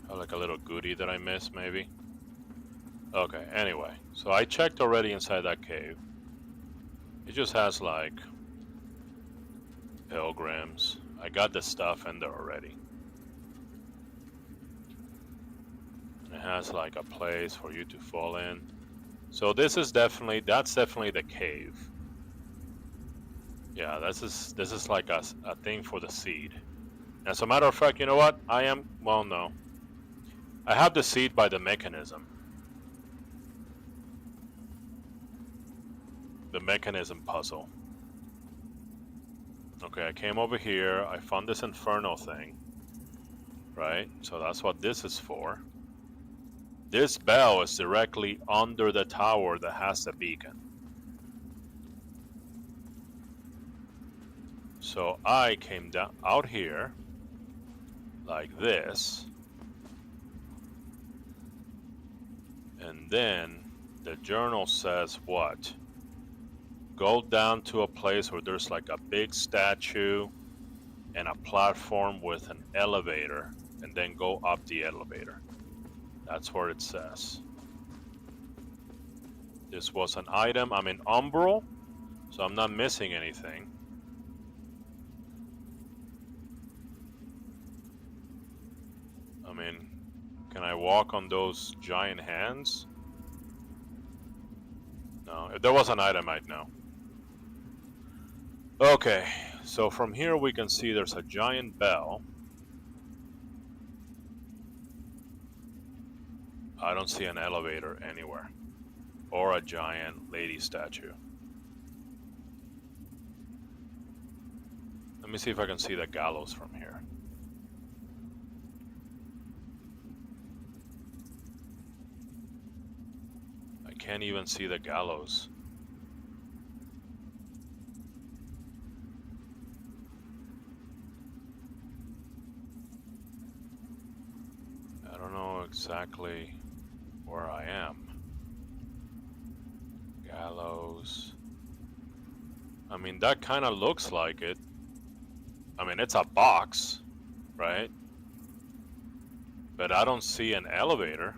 Oh, like a little goodie that I missed, maybe? Okay, anyway. So I checked already inside that cave. It just has, like, pilgrims. I got the stuff in there already. It has, like, a place for you to fall in. So this is definitely, that's definitely the cave. Yeah, this is like a thing for the seed. As a matter of fact, you know what? Well, no. I have the seed by the mechanism. The mechanism puzzle. Okay, I came over here. I found this inferno thing. Right? So that's what this is for. This bell is directly under the tower that has the beacon. So I came down out here like this. And then the journal says what? Go down to a place where there's like a big statue and a platform with an elevator, and then go up the elevator. That's what it says. This was an item. I'm in Umbral, so I'm not missing anything. I mean, can I walk on those giant hands? No, if there was an item, I'd know. Okay, so from here we can see there's a giant bell. I don't see an elevator anywhere. Or a giant lady statue. Let me see if I can see the gallows from here. I can't even see the gallows. I don't know exactly where I am. Gallows. I mean, that kind of looks like it. I mean, it's a box, right? But I don't see an elevator.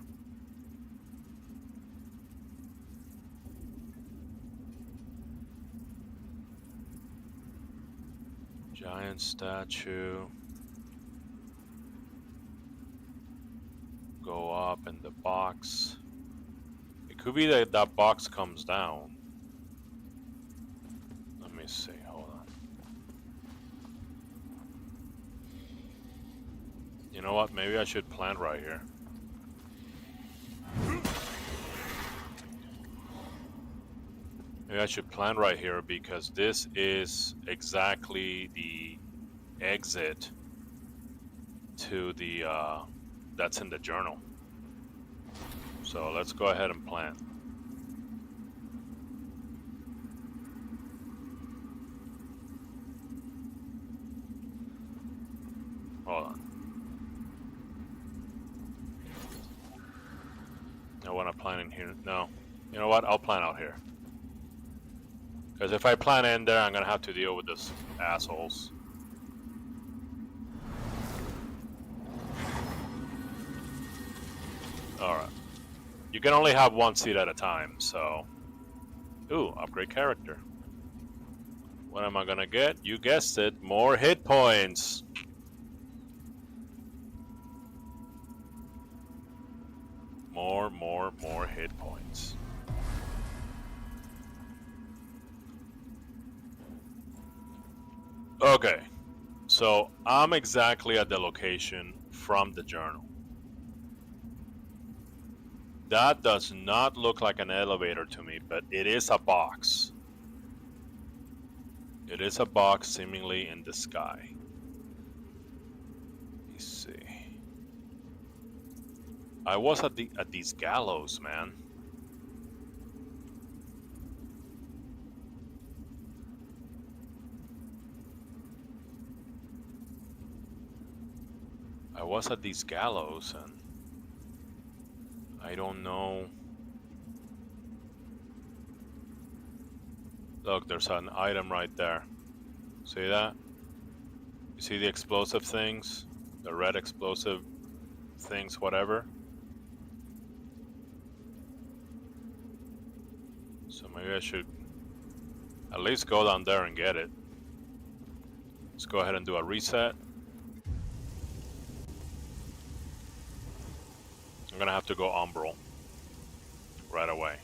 Giant statue. Go up in the box. It could be that that box comes down. Let me see, hold on. You know what, maybe I should plant right here. Maybe I should plant right here because this is exactly the exit to the, that's in the journal. So let's go ahead and plant. Hold on. I want to plant in here. No. You know what? I'll plant out here. Because if I plant in there, I'm going to have to deal with this assholes. Alright. You can only have one seed at a time, so... Ooh, upgrade character. What am I gonna get? You guessed it, more hit points! More hit points. Okay, so I'm exactly at the location from the journal. That does not look like an elevator to me, but it is a box. It is a box seemingly in the sky. Let me see. I was at these gallows, man. I was at these gallows and I don't know. Look, there's an item right there. See that? You see the explosive things? The red explosive things, whatever. So maybe I should at least go down there and get it. Let's go ahead and do a reset. I'm gonna have to go Umbral right away.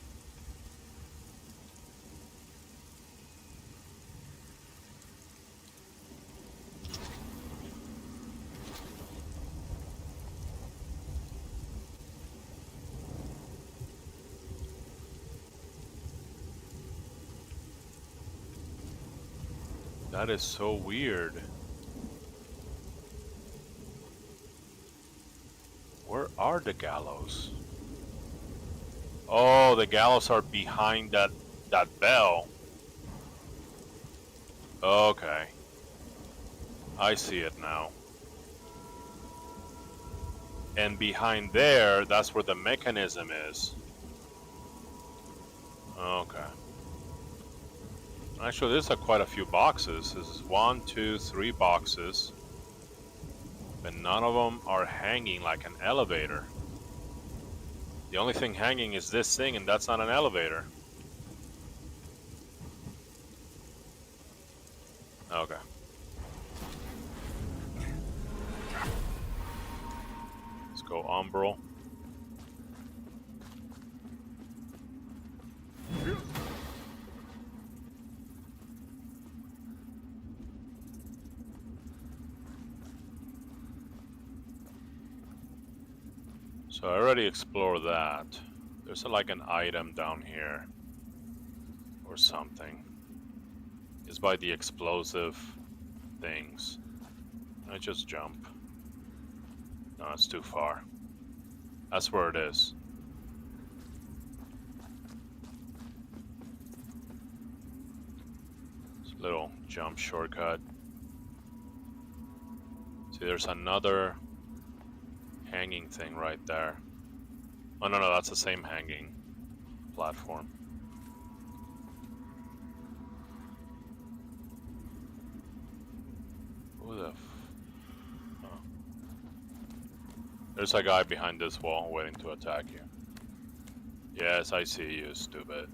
That is so weird. Where are the gallows? Oh, the gallows are behind that bell. Okay. I see it now. And behind there, that's where the mechanism is. Okay. Actually, there's quite a few boxes. This is 1, 2, 3 boxes. But none of them are hanging like an elevator. The only thing hanging is this thing, and that's not an elevator. Okay. Let's go umbral. So I already explored that. There's like an item down here. Or something. It's by the explosive things. I just jump. No, it's too far. That's where it is. It's a little jump shortcut. See, there's another hanging thing right there. Oh, no, that's the same hanging platform. Who the oh. There's a guy behind this wall waiting to attack you. Yes, I see you, stupid.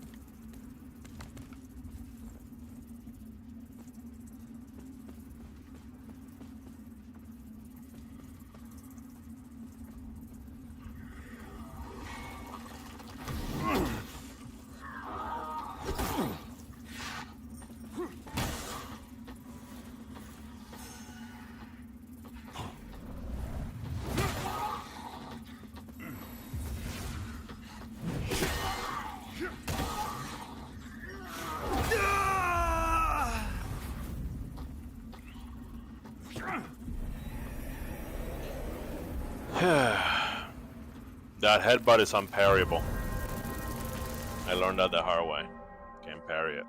That headbutt is unparryable. I learned that the hard way. Can't parry it.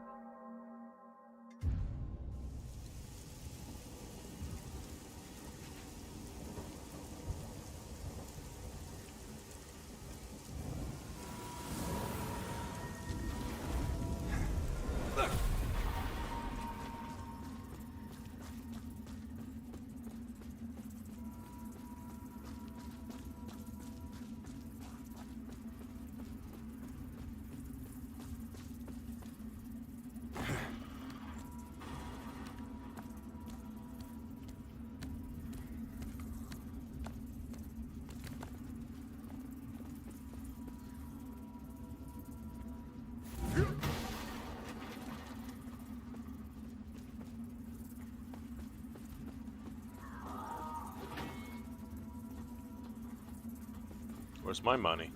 Where's my money?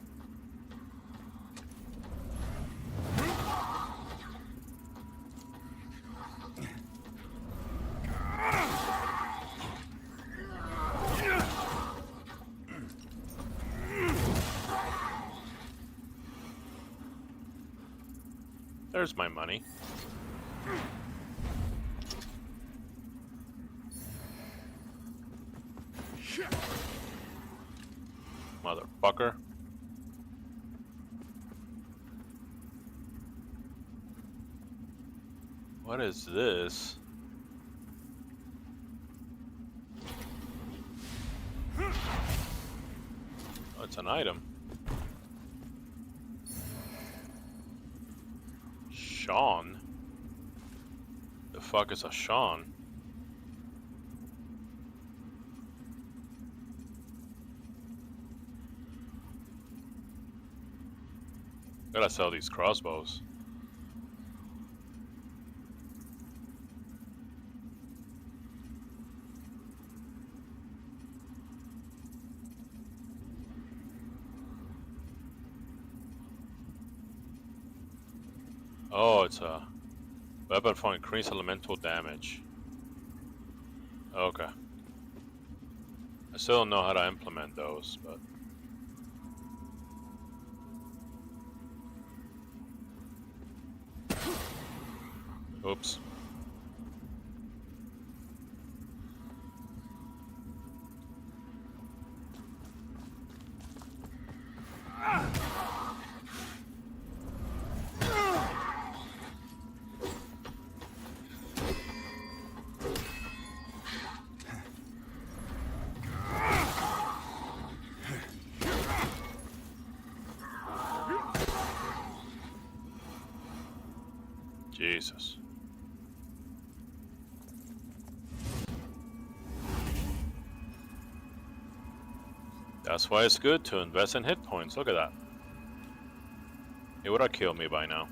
There's my money. Motherfucker. What is this? Oh, it's an item. Sean? The fuck is a Sean? Gotta sell these crossbows. Oh, it's a weapon for increased elemental damage. Okay. I still don't know how to implement those, but... Oops. Jesus. That's why it's good to invest in hit points. Look at that. He would have killed me by now.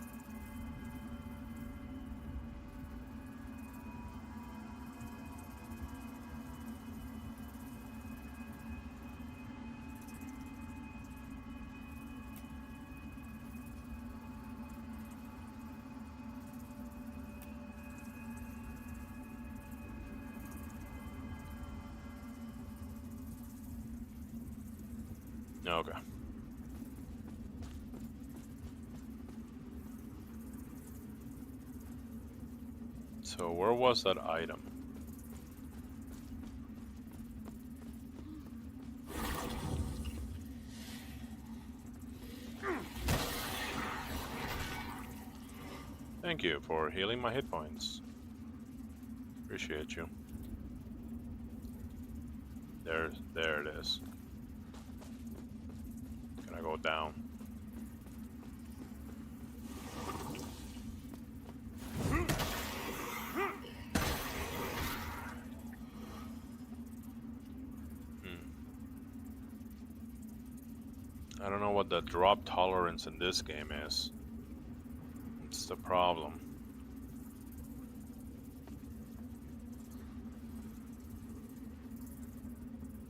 Okay. So where was that item? Thank you for healing my hit points. Appreciate you. There it is. Can I go down? I don't know what the drop tolerance in this game is. It's the problem.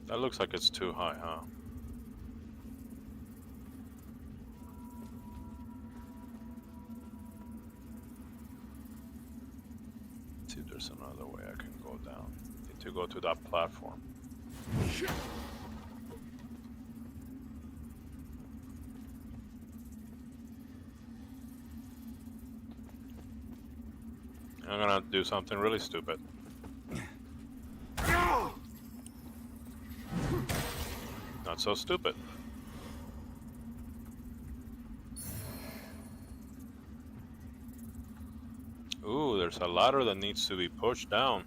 That looks like it's too high, huh? Let's see if there's another way I can go down. Need to go to that platform. I'm gonna do something really stupid. Not so stupid. Ooh, there's a ladder that needs to be pushed down.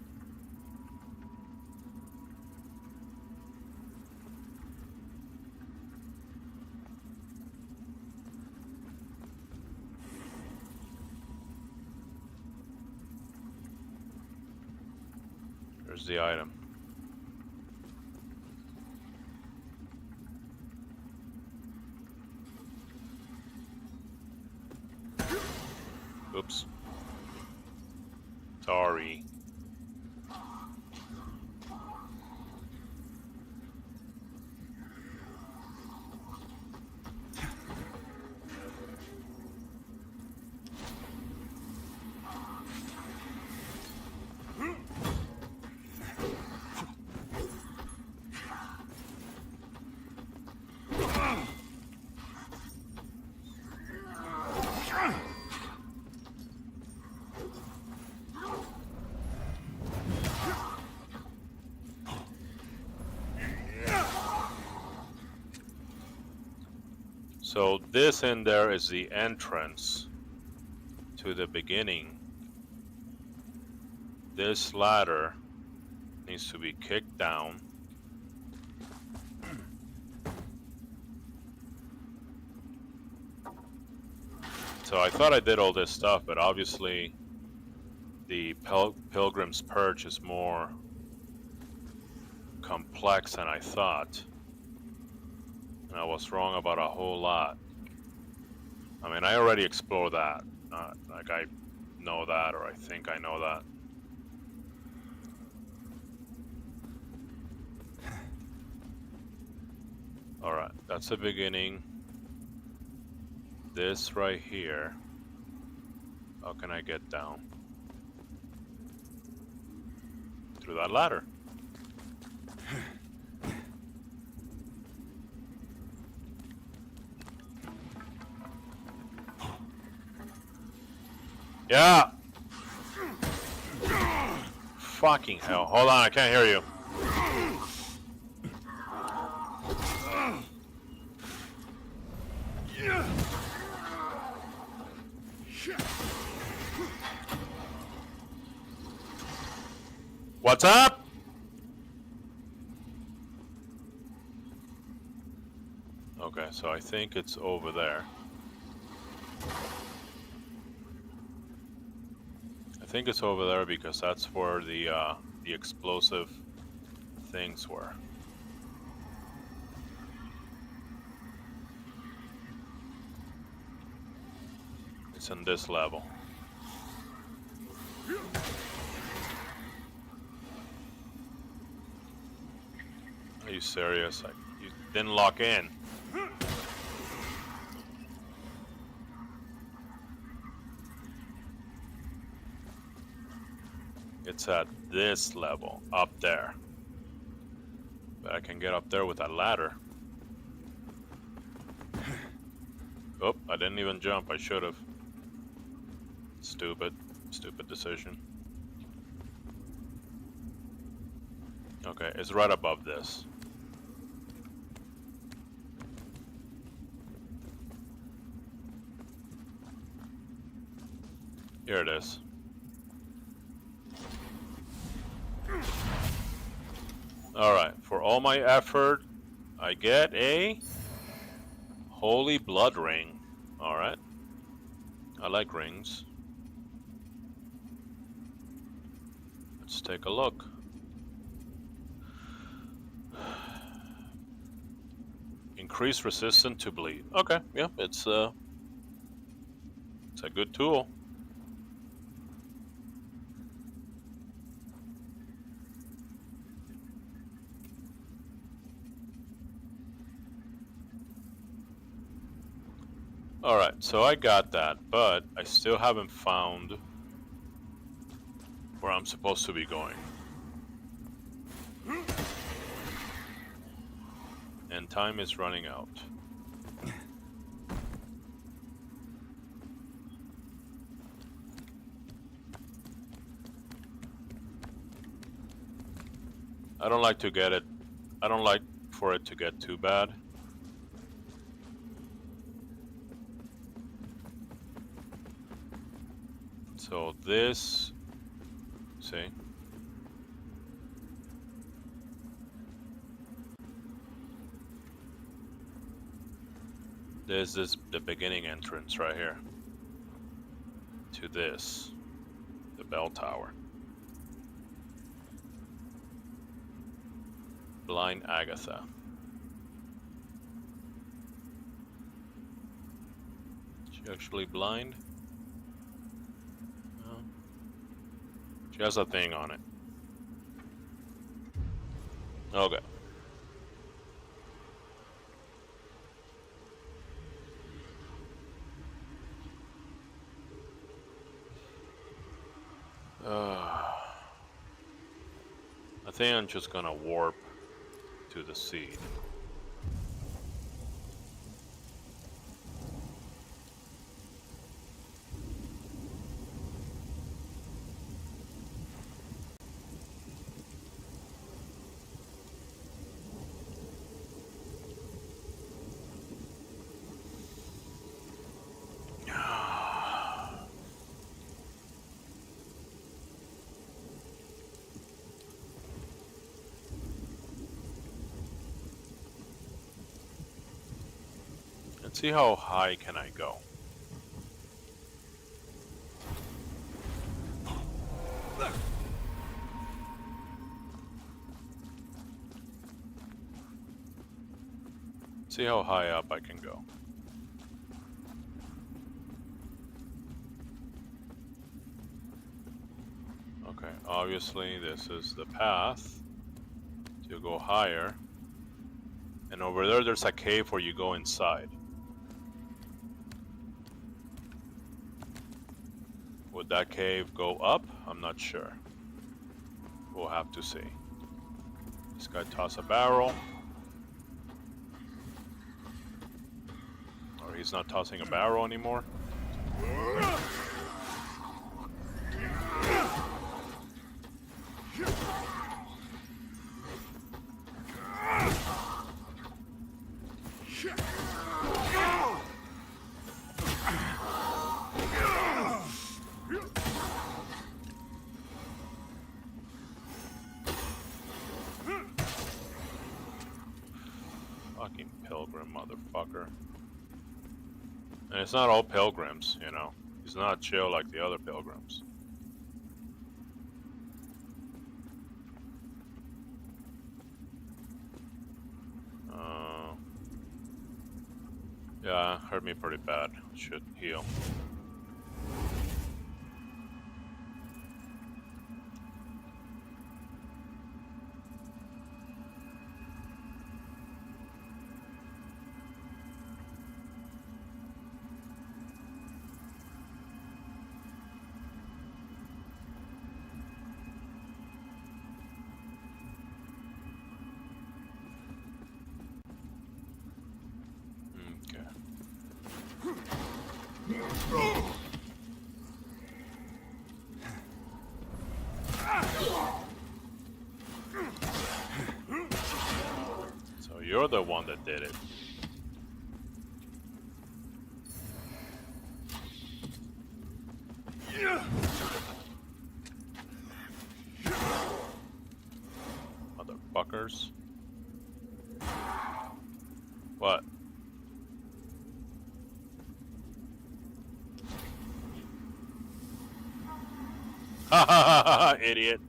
There's the item. Oops. Sorry. So this in there is the entrance to the beginning. This ladder needs to be kicked down. So I thought I did all this stuff, but obviously the Pilgrim's Perch is more complex than I thought. And I was wrong about a whole lot. I mean, I already explored that. Like I know that, or I think I know that. Alright, that's the beginning. This right here. How can I get down? Through that ladder. Yeah! Fucking hell. Hold on, I can't hear you. What's up? Okay, so I think it's over there. I think it's over there because that's where the explosive things were. It's in this level. Are you serious? You didn't lock in. It's at this level, up there. But I can get up there with that ladder. Oh, I didn't even jump. I should have. Stupid decision. Okay, it's right above this. Here it is. Alright, for all my effort, I get a Holy Blood Ring. Alright. I like rings. Let's take a look. Increase resistance to bleed. Okay, yeah, it's a good tool. Alright, so I got that, but I still haven't found where I'm supposed to be going. And time is running out. I don't like to get it. I don't like for it to get too bad. So this, see? There's the beginning entrance right here. To this, the bell tower. Blind Agatha. Is she actually blind? No. She has a thing on it. Okay. I think I'm just gonna warp to the seed. Let's see how high can I go. See how high up I can go. Okay, obviously this is the path to go higher. And over there, there's a cave where you go inside. Would that cave go up? I'm not sure. We'll have to see. This guy toss a barrel. Or he's not tossing a barrel anymore. Fucking pilgrim, motherfucker. And it's not all pilgrims, you know. He's not chill like the other pilgrims. Yeah, hurt me pretty bad. Should heal. So you're the one that did it. Motherfuckers. What? Ha ha ha ha, idiot.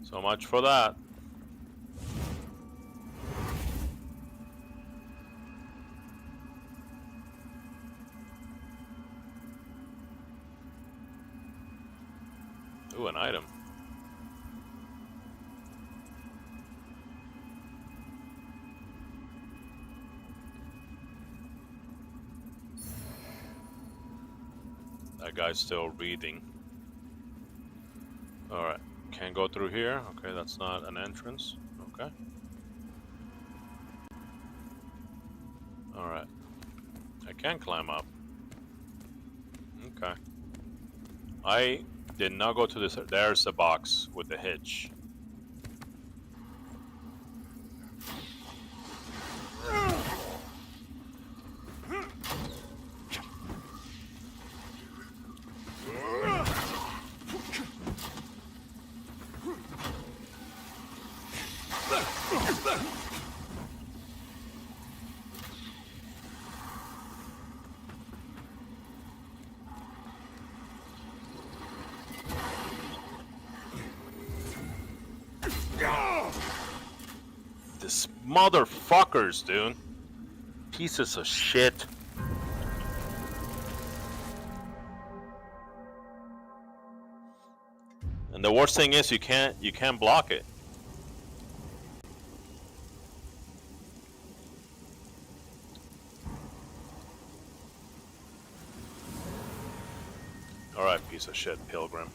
So much for that. Ooh, an item. That guy's still reading. Alright. Can't go through here. Okay, that's not an entrance. Okay. Alright. I can climb up. Okay. I did not go to this. There's the box with the hitch. This motherfuckers, dude. Pieces of shit. And the worst thing is you can't block it. Alright, piece of shit, pilgrim.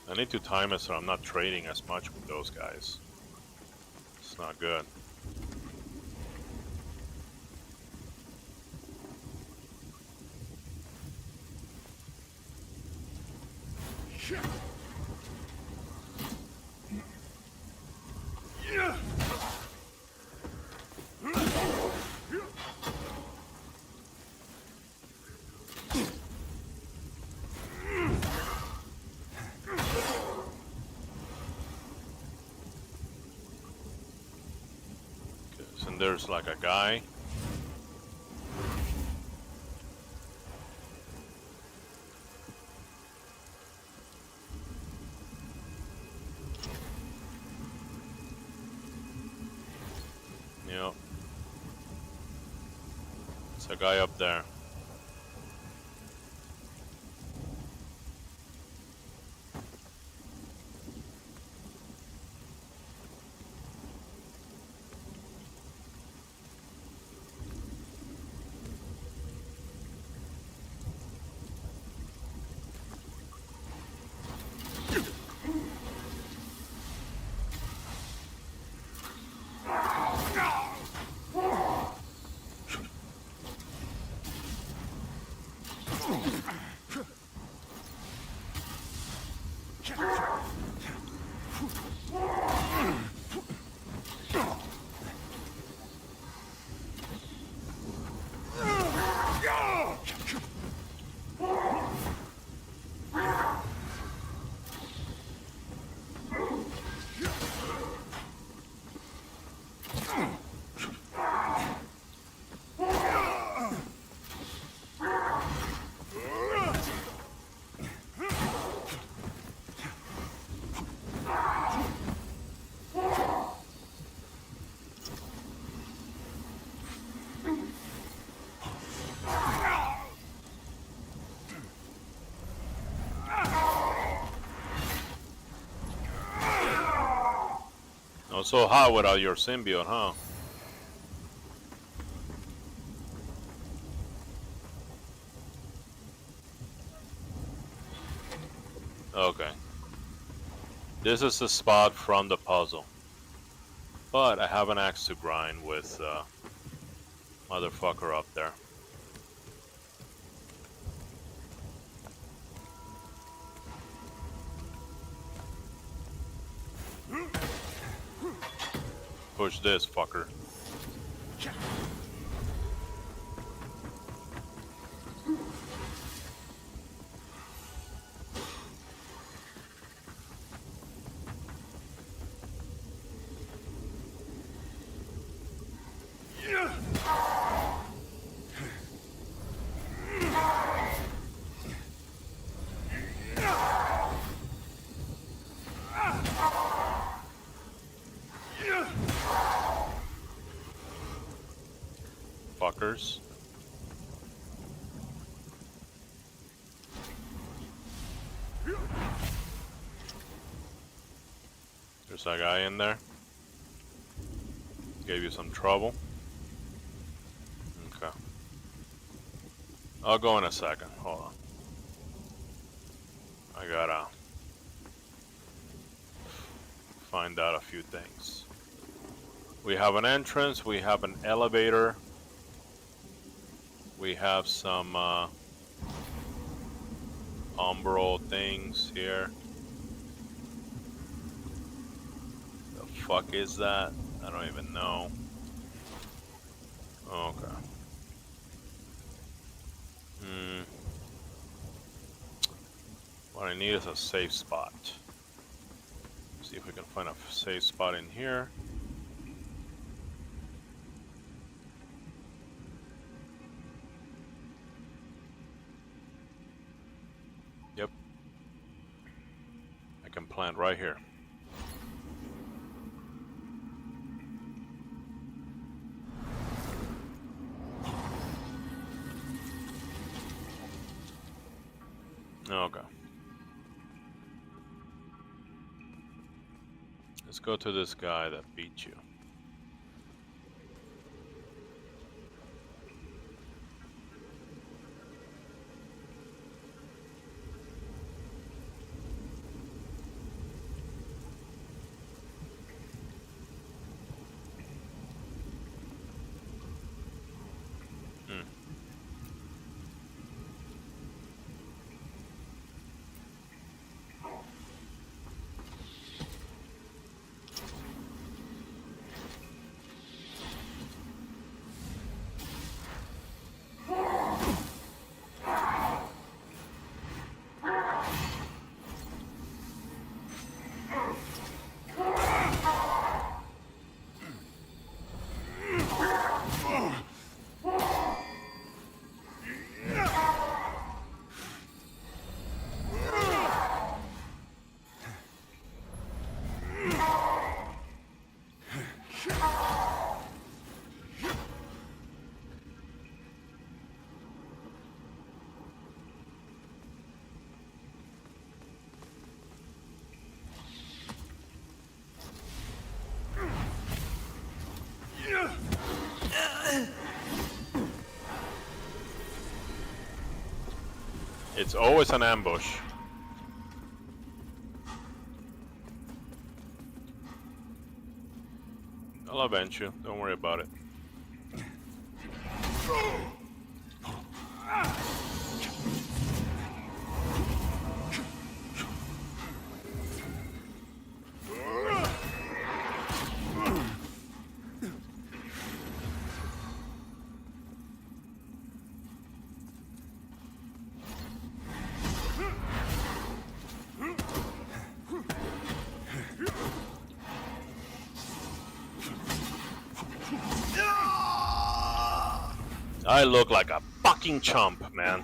I need to time it so I'm not trading as much with those guys. It's not good. And there's like a guy. Yep. There's a guy up there. Not so hot without your symbiote, huh? Okay. This is the spot from the puzzle. But I have an axe to grind with motherfucker up there. Push this fucker. Fuckers. There's that guy in there. Gave you some trouble. Okay. I'll go in a second. Hold on. I gotta find out a few things. We have an entrance, we have an elevator. We have some umbral things here. The fuck is that? I don't even know. Okay. What I need is a safe spot. See if we can find a safe spot in here. Yep. I can plant right here. Okay. Let's go to this guy that beat you. It's always an ambush. I'll avenge you, don't worry about it. I look like a fucking chump, man.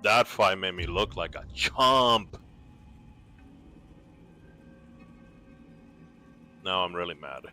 That fight made me look like a chump. Now I'm really mad.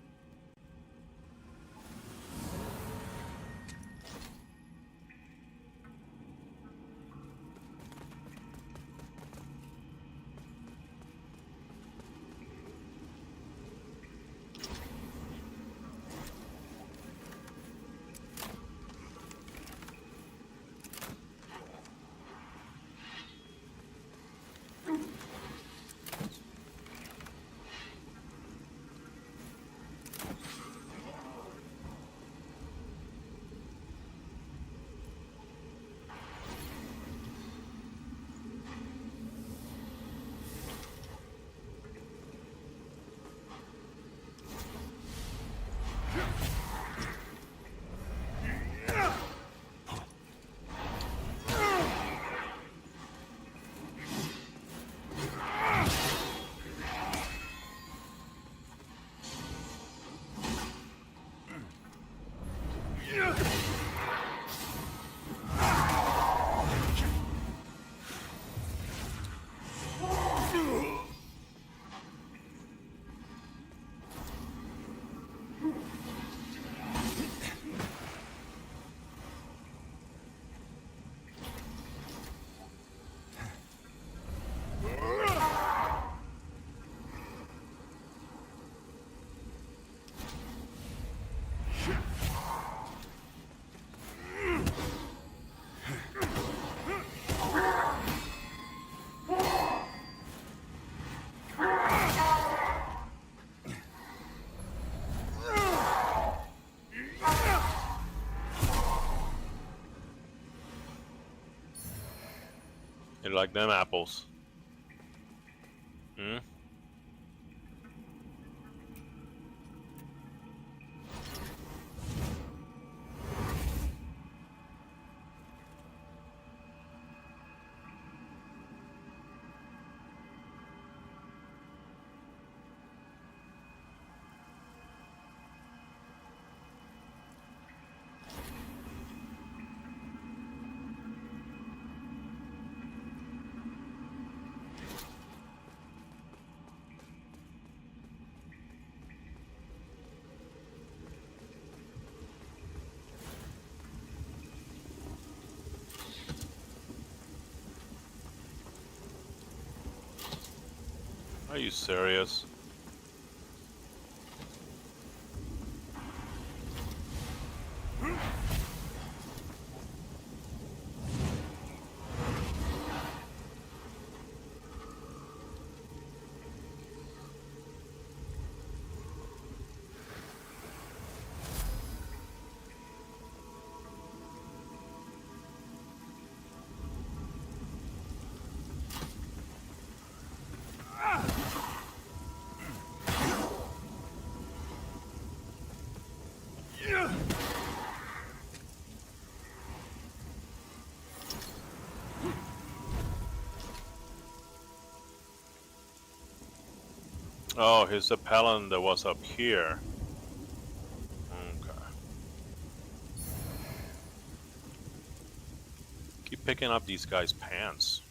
You like them apples? Hmm? Are you serious? Oh, he's the paladin that was up here. Okay. Keep picking up these guys' pants.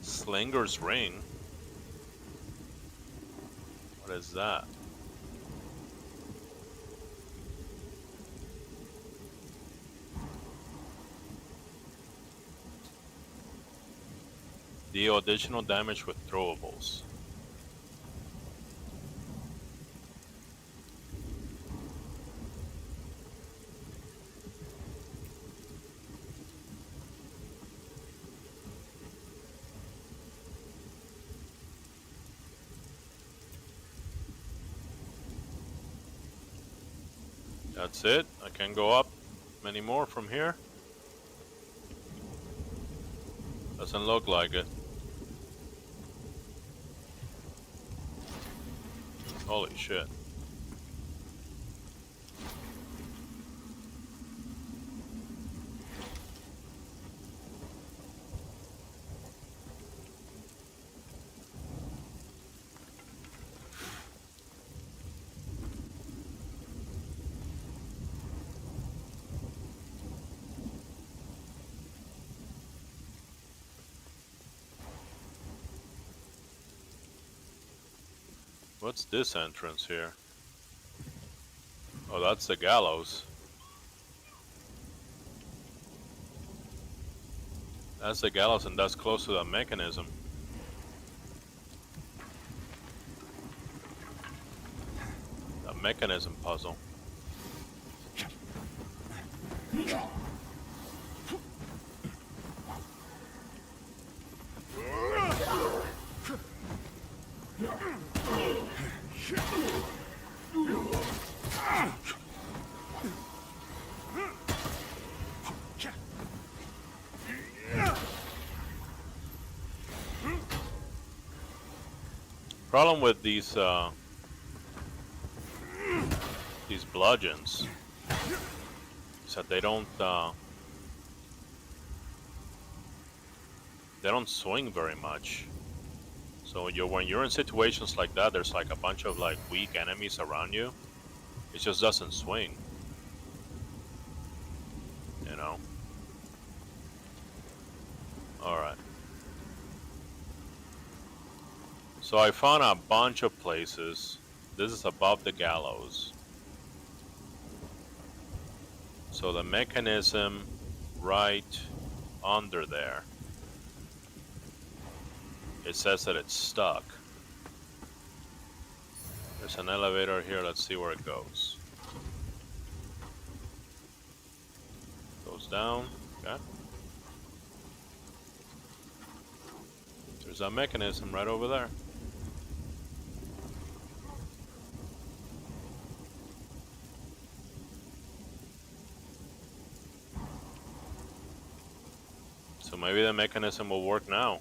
Slinger's ring? What is that? Deal additional damage with throwables. That's it. I can't go up many more from here. Doesn't look like it. Holy shit. What's this entrance here? Oh, that's the gallows. That's the gallows, and that's close to the mechanism. The mechanism puzzle. Problem with these bludgeons is that they don't swing very much. So when you're in situations like that, there's like a bunch of like weak enemies around you. It just doesn't swing. You know. All right. So I found a bunch of places. This is above the gallows. So the mechanism right under there. It says that it's stuck. There's an elevator here. Let's see where it goes. Goes down. Okay. There's a mechanism right over there. So maybe the mechanism will work now.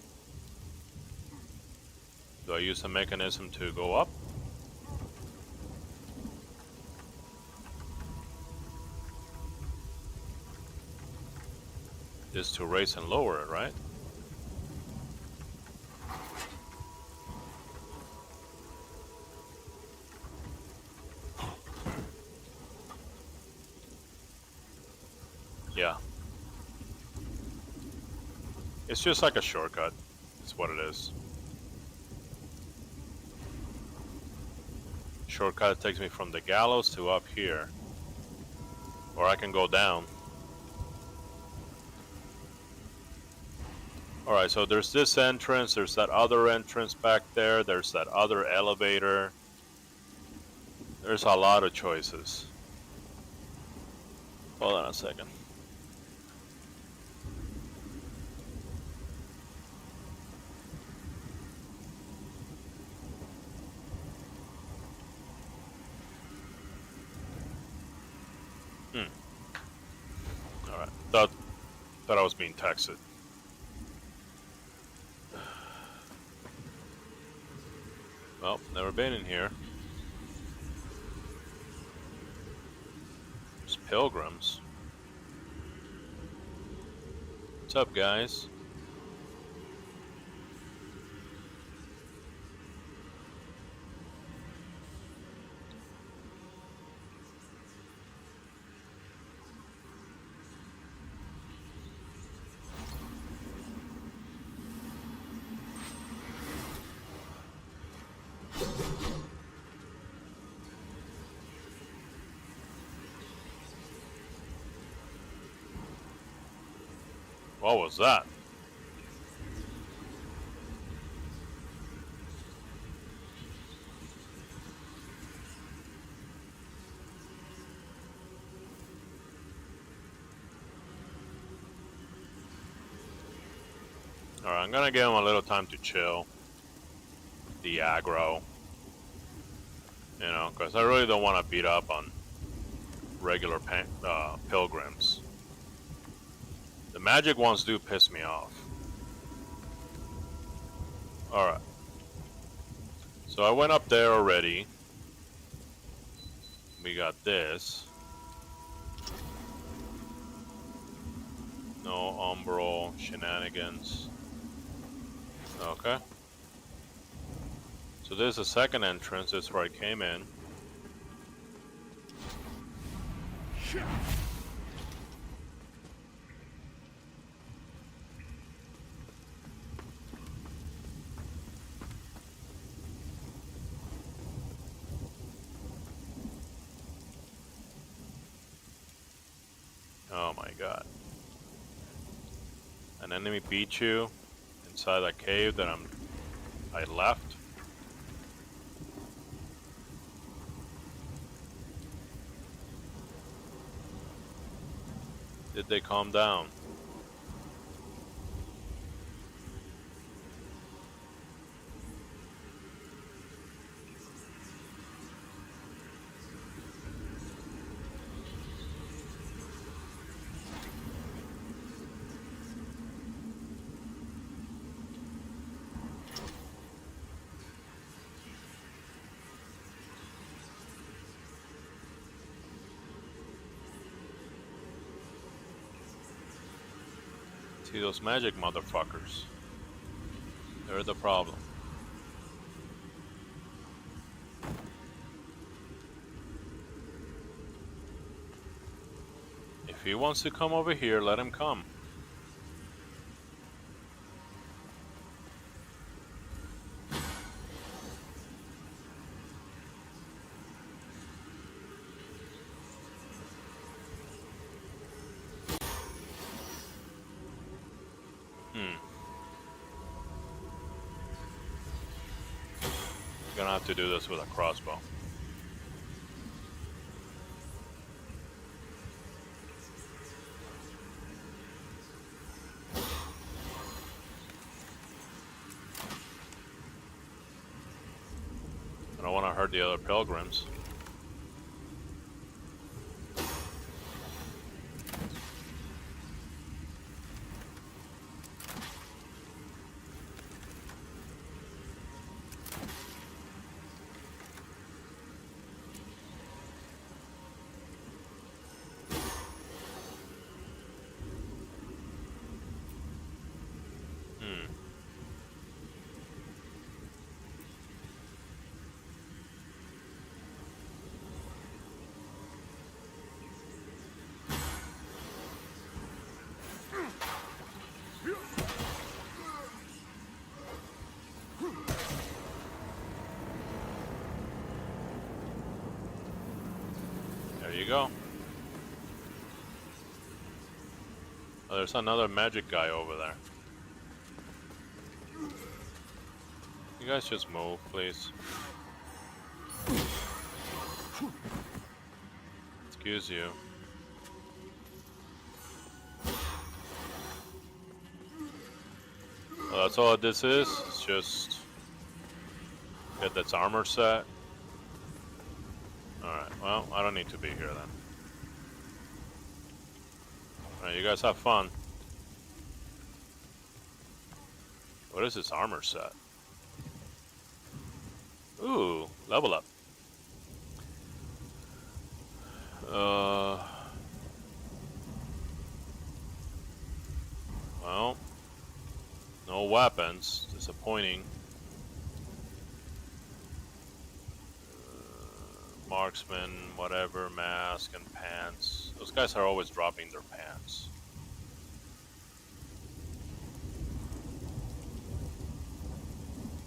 Do I use the mechanism to go up? Just to raise and lower it, right? Yeah. It's just like a shortcut. That's what it is. Shortcut takes me from the gallows to up here. Or I can go down. Alright, so there's this entrance, there's that other entrance back there, there's that other elevator. There's a lot of choices. Hold on a second. Alright, thought I was being texted. Well, never been in here. There's pilgrims. What's up, guys? What was that? Alright, I'm gonna give him a little time to chill. The aggro. You know, because I really don't want to beat up on regular pilgrims. The magic ones do piss me off. Alright. So I went up there already. We got this. No umbral shenanigans. Okay. So there's a second entrance. That's where I came in. Oh my god. An enemy beat you inside that cave that I left. Did they calm down? See those magic motherfuckers. They're the problem. If he wants to come over here, let him come. Gonna have to do this with a crossbow. I don't want to hurt the other pilgrims. There you go. Oh, there's another magic guy over there. You guys just move, please. Excuse you. Well, that's all this is. It's just get this armor set. Alright, well, I don't need to be here then. Alright, you guys have fun. What is this armor set? Ooh, level up. Well, no weapons. Disappointing. Marksman, whatever, mask and pants. Those guys are always dropping their pants.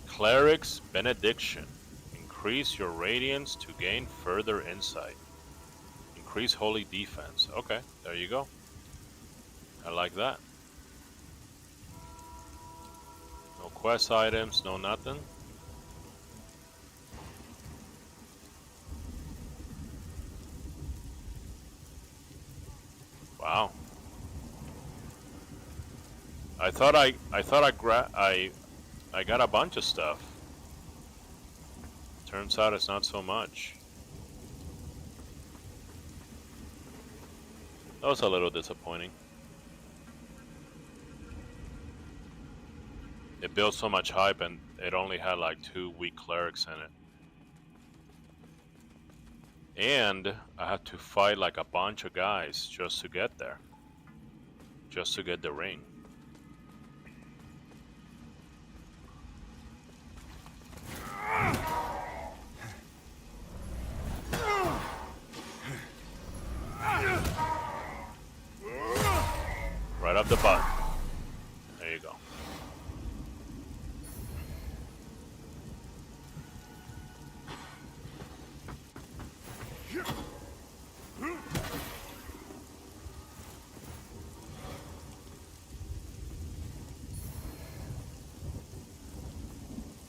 Cleric's Benediction. Increase your radiance to gain further insight. Increase holy defense. Okay, there you go. I like that. No quest items, no nothing. Wow. I thought I got a bunch of stuff. Turns out it's not so much. That was a little disappointing. It built so much hype and it only had like 2 weak clerics in it. And I had to fight like a bunch of guys just to get there. Just to get the ring. Right up the butt. There you go.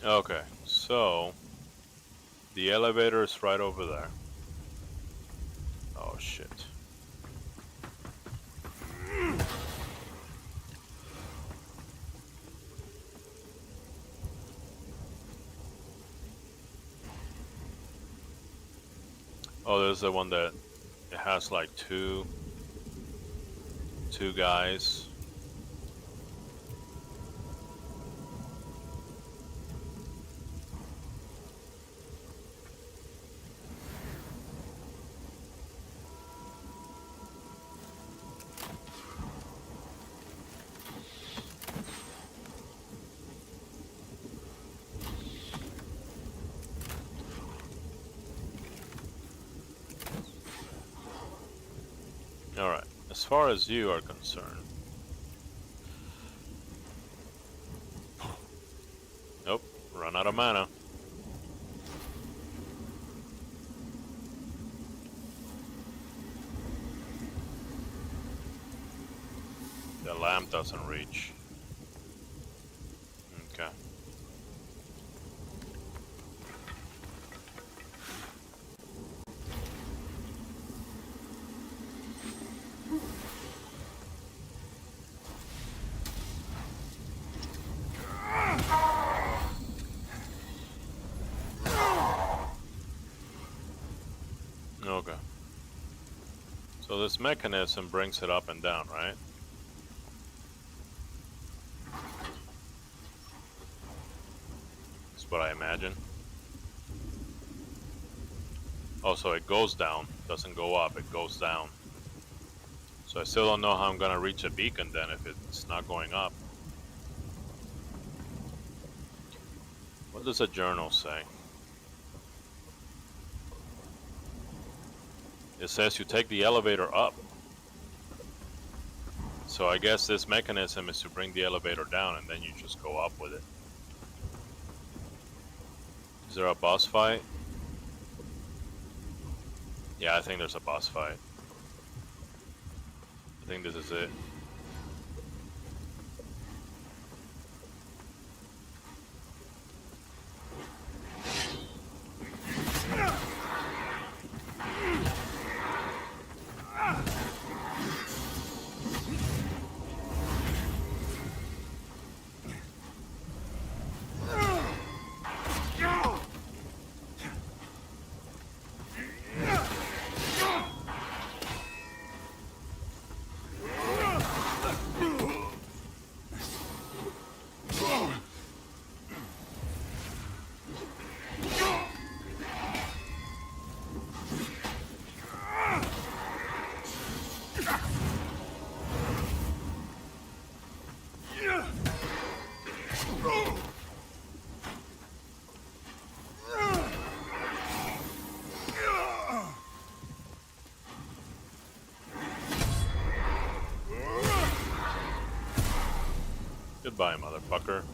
Okay, so the elevator is right over there. Oh shit. Oh, there's the one that it has like two guys. Alright, as far as you are concerned. Nope, run out of mana. The lamp doesn't reach. Okay. Okay. So this mechanism brings it up and down, right? That's what I imagine. Oh, so it goes down, doesn't go up, it goes down. So I still don't know how I'm gonna reach a beacon then if it's not going up. What does a journal say? It says you take the elevator up. So I guess this mechanism is to bring the elevator down and then you just go up with it. Is there a boss fight? Yeah, I think there's a boss fight. I think this is it. Goodbye, motherfucker.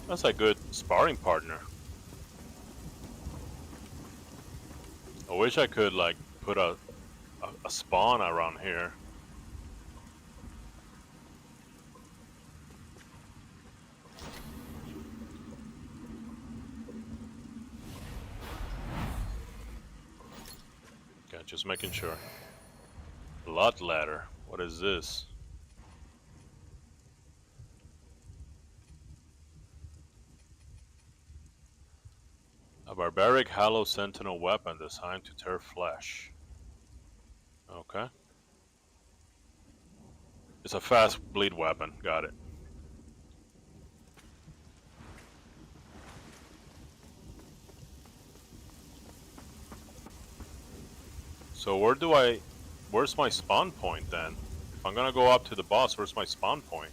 That's a good sparring partner. I wish I could, like, put a spawn around here. Okay, just making sure. Blood ladder. What is this? A barbaric hollow sentinel weapon designed to tear flesh. Okay. It's a fast bleed weapon. Got it. So where's my spawn point then? If I'm gonna go up to the boss, where's my spawn point?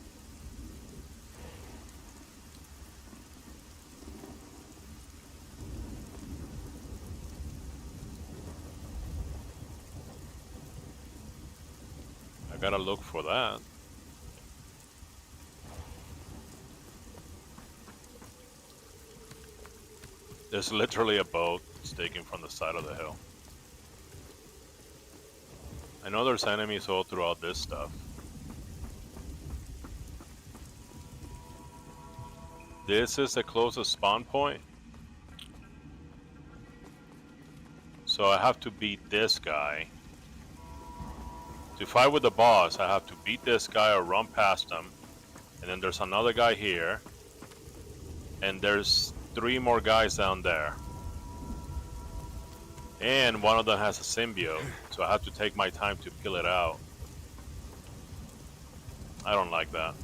I gotta look for that. There's literally a boat sticking from the side of the hill. I know there's enemies all throughout this stuff. This is the closest spawn point. So I have to beat this guy. To fight with the boss, I have to beat this guy or run past him. And then there's another guy here. And there's 3 more guys down there. And one of them has a symbiote. So I have to take my time to kill it out. I don't like that.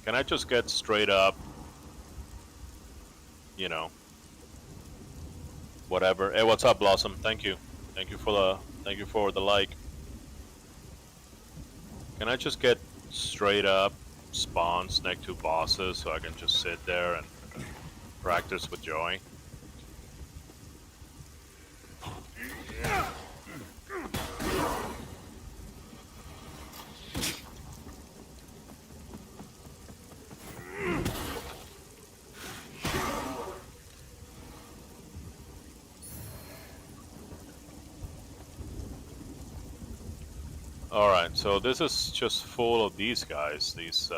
Can I just get straight up? You know. Whatever. Hey, what's up, Blossom? Thank you. Thank you for the like. Can I just get straight up spawns next to bosses so I can just sit there and practice with joy? Alright, so this is just full of these guys, these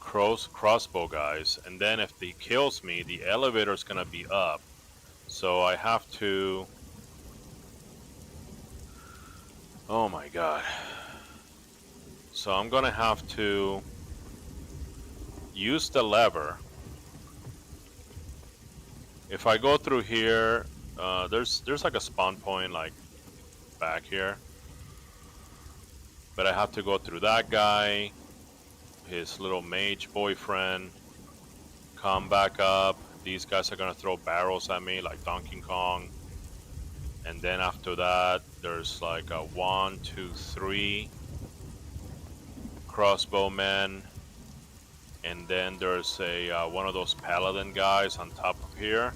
crossbow guys, and then if he kills me, the elevator's gonna be up. So I have to... Oh my god. So I'm gonna have to use the lever. If I go through here, there's like a spawn point like back here. But I have to go through that guy, his little mage boyfriend, come back up. These guys are gonna throw barrels at me like Donkey Kong. And then after that, there's like a 1, 2, 3 crossbowmen. And then there's a one of those paladin guys on top of here.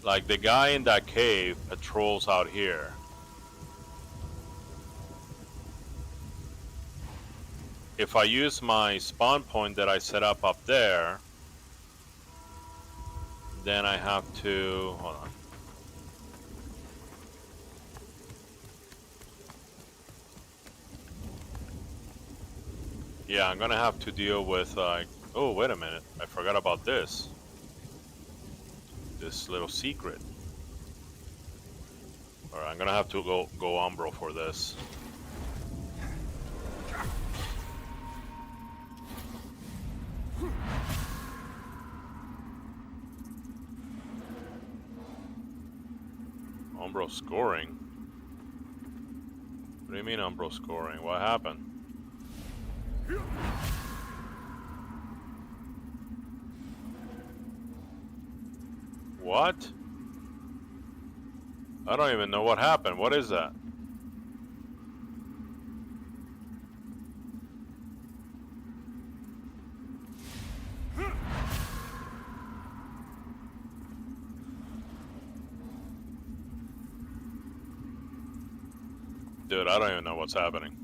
Like the guy in that cave patrols out here. If I use my spawn point that I set up there, then I have to, hold on. Yeah, I'm gonna have to deal with like, oh wait a minute, I forgot about this. This little secret. Alright, I'm gonna have to go Umbro for this. Umbro scoring? What do you mean Umbro scoring? What happened? What? I don't even know what happened. What is that? Dude, I don't even know what's happening.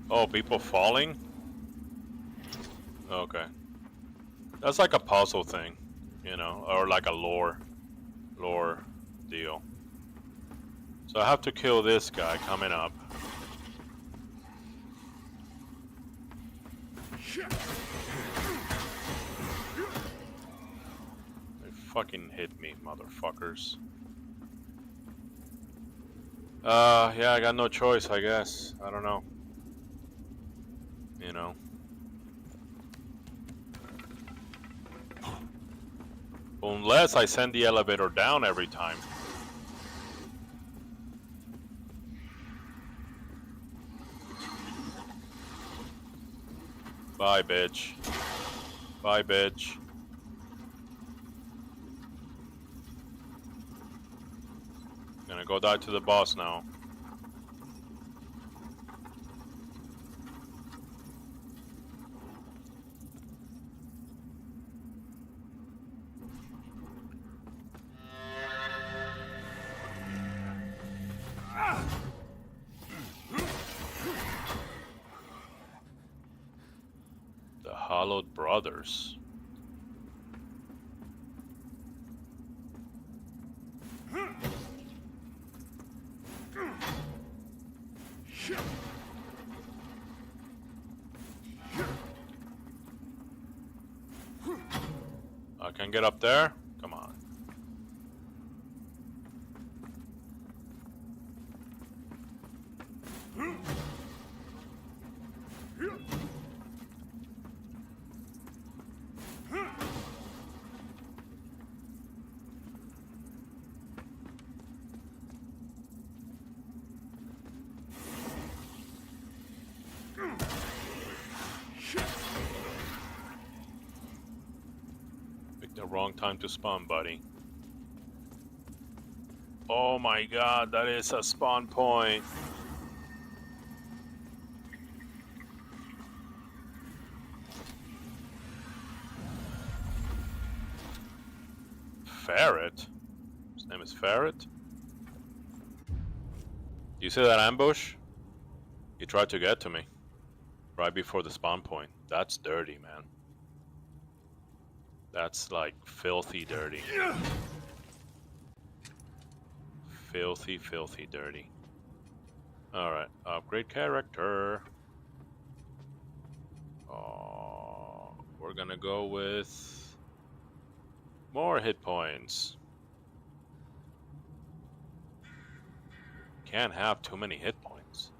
Oh, people falling? Okay. That's like a puzzle thing, you know, or like a lore deal. So I have to kill this guy coming up. They fucking hit me, motherfuckers. Yeah, I got no choice, I guess. I don't know. You know. Unless I send the elevator down every time. Bye, bitch. Bye, bitch. Gonna go die to the boss now. The Hollowed Brothers. I can get up there? Come on. Picked the wrong time to spawn, buddy. Oh my god, that is a spawn point. Ferret? His name is Ferret? You see that ambush? He tried to get to me. Right before the spawn point. That's dirty, man. That's like filthy dirty. Filthy, filthy dirty. Alright, upgrade character. We're gonna go with more hit points. Can't have too many hit points.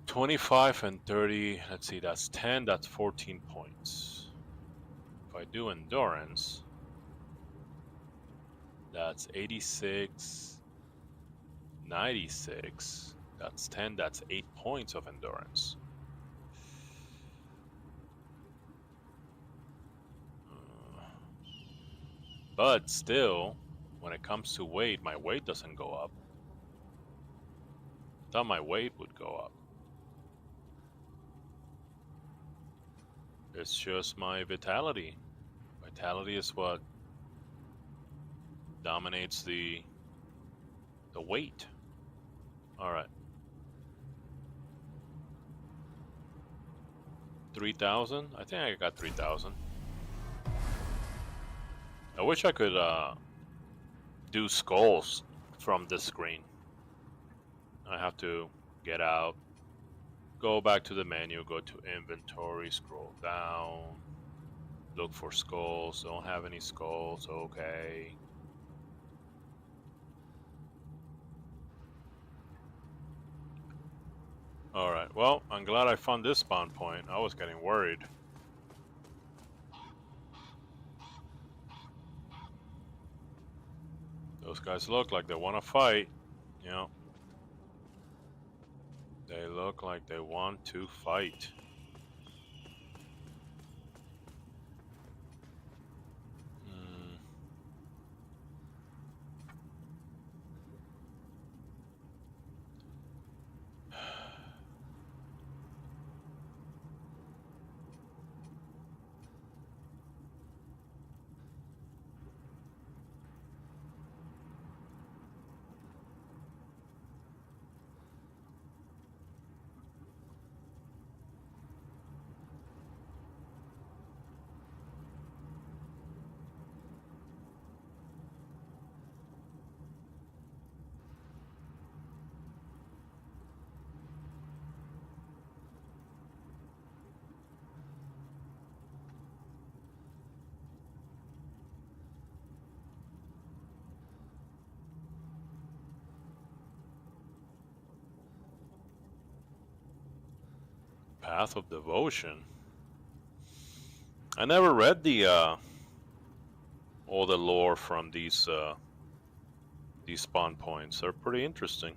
25 and 30, let's see, that's 10, that's 14 points. If I do endurance, that's 86, 96, that's 10, that's 8 points of endurance. But still, when it comes to weight, my weight doesn't go up. I thought my weight would go up. It's just my vitality. Vitality is what dominates the weight. Alright. 3,000? I think I got 3,000. I wish I could do skulls from this screen. I have to get out, go back to the menu, go to inventory, scroll down, look for skulls. Don't have any skulls, okay. Alright, well, I'm glad I found this spawn point. I was getting worried. Those guys look like they want to fight, you know. They look like they want to fight. Path of Devotion. I never read the all the lore from these spawn points. They're pretty interesting.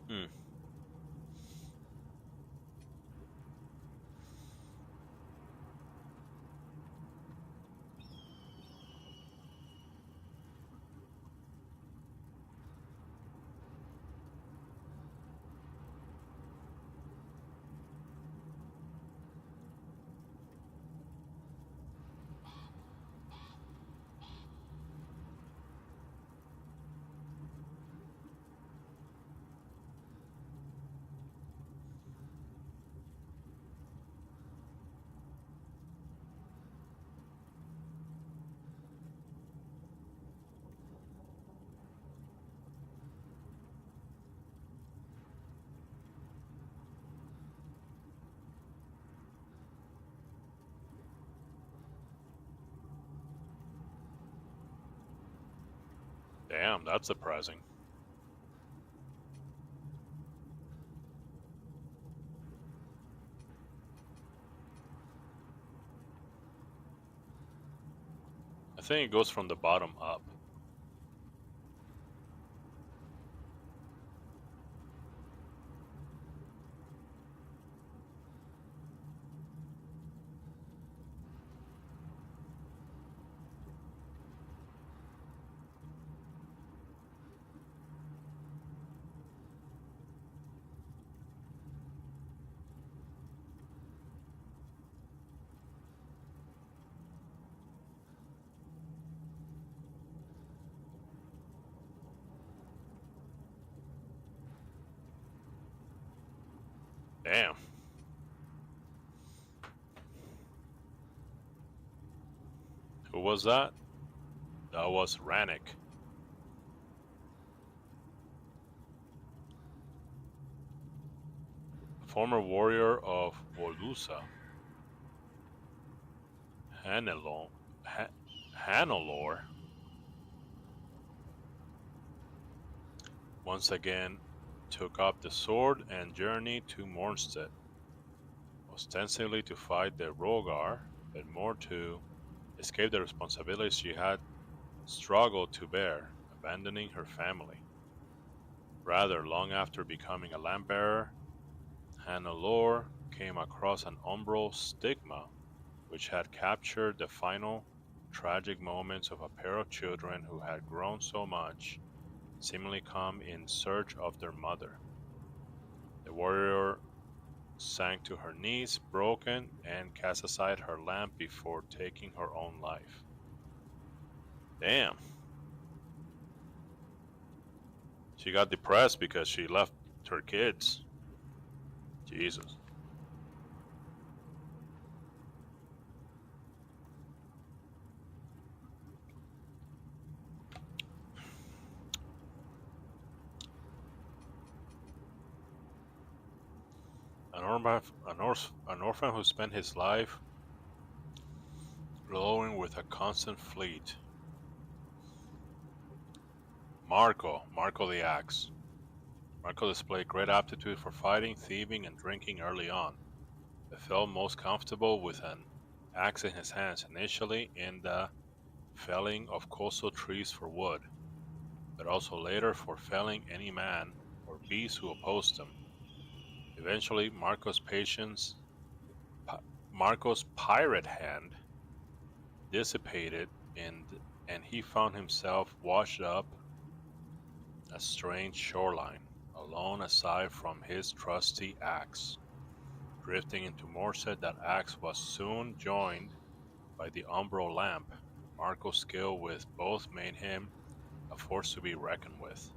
Hmm. Damn, that's surprising. I think it goes from the bottom up. Damn. Who was that? That was Rannick. Former warrior of Wolusa. Hannelore. Hannelore. Once again took up the sword and journeyed to Mornstead, ostensibly to fight the Rogar, but more to escape the responsibilities she had struggled to bear, abandoning her family. Rather, long after becoming a lamp-bearer, Hannelore came across an umbral stigma which had captured the final tragic moments of a pair of children who had grown so much, seemingly come in search of their mother. The warrior sank to her knees, broken, and cast aside her lamp before taking her own life. Damn. She got depressed because she left her kids. Jesus. An orphan who spent his life glowing with a constant fleet. Marco the Axe. Marco displayed great aptitude for fighting, thieving, and drinking early on, but felt most comfortable with an axe in his hands initially in the felling of coastal trees for wood, but also later for felling any man or beast who opposed him. Eventually, Marco's pirate hand dissipated, and he found himself washed up a strange shoreline, alone aside from his trusty axe. Drifting into Morset, that axe was soon joined by the umbral lamp. Marco's skill with both made him a force to be reckoned with.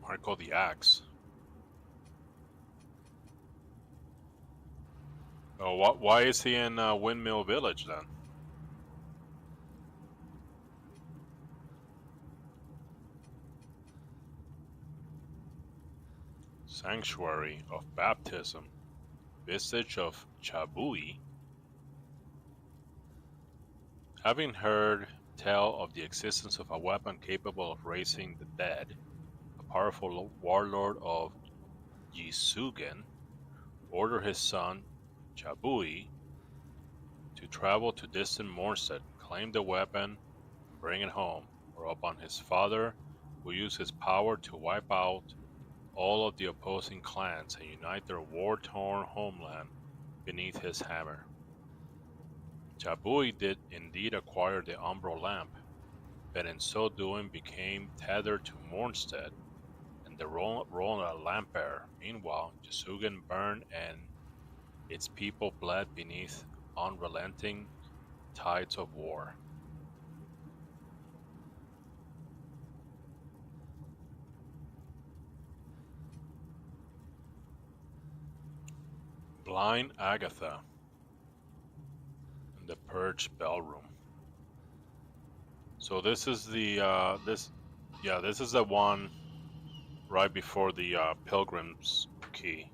Marco the Axe. Oh, why is he in Windmill Village then? Sanctuary of Baptism. Visage of Chabui. Having heard tell of the existence of a weapon capable of raising the dead, a powerful warlord of Yisugen ordered his son, Chabui, to travel to distant Morstead, claim the weapon, and bring it home, whereupon his father will use his power to wipe out all of the opposing clans and unite their war-torn homeland beneath his hammer. Chabui did indeed acquire the Umbral lamp, but in so doing became tethered to Mornstead and the Rona Lamper. Meanwhile, Jesugan burned and its people bled beneath unrelenting tides of war. Blind Agatha in the Purge Bellroom. So this is the this is the one right before the Pilgrim's Key.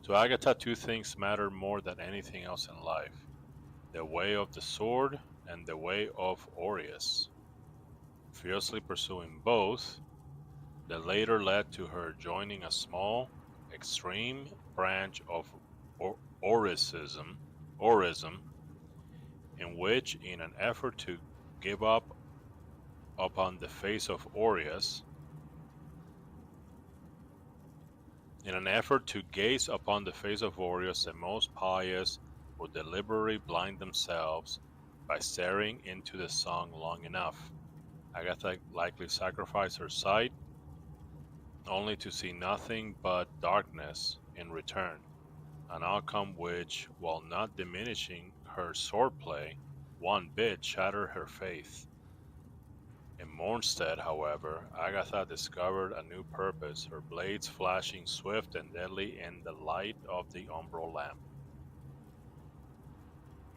To Agatha, two things matter more than anything else in life: the way of the sword and the way of Aureus. Fiercely pursuing both, the later led to her joining a small, extreme branch of Aurism, in which, in an effort to give up upon the face of Aureus, in an effort to gaze upon the face of Aureus, the most pious would deliberately blind themselves by staring into the sun long enough. Agatha likely sacrificed her sight, only to see nothing but darkness in return, an outcome which, while not diminishing her swordplay one bit, shattered her faith. In Mornstead, however, Agatha discovered a new purpose, her blades flashing swift and deadly in the light of the umbral lamp.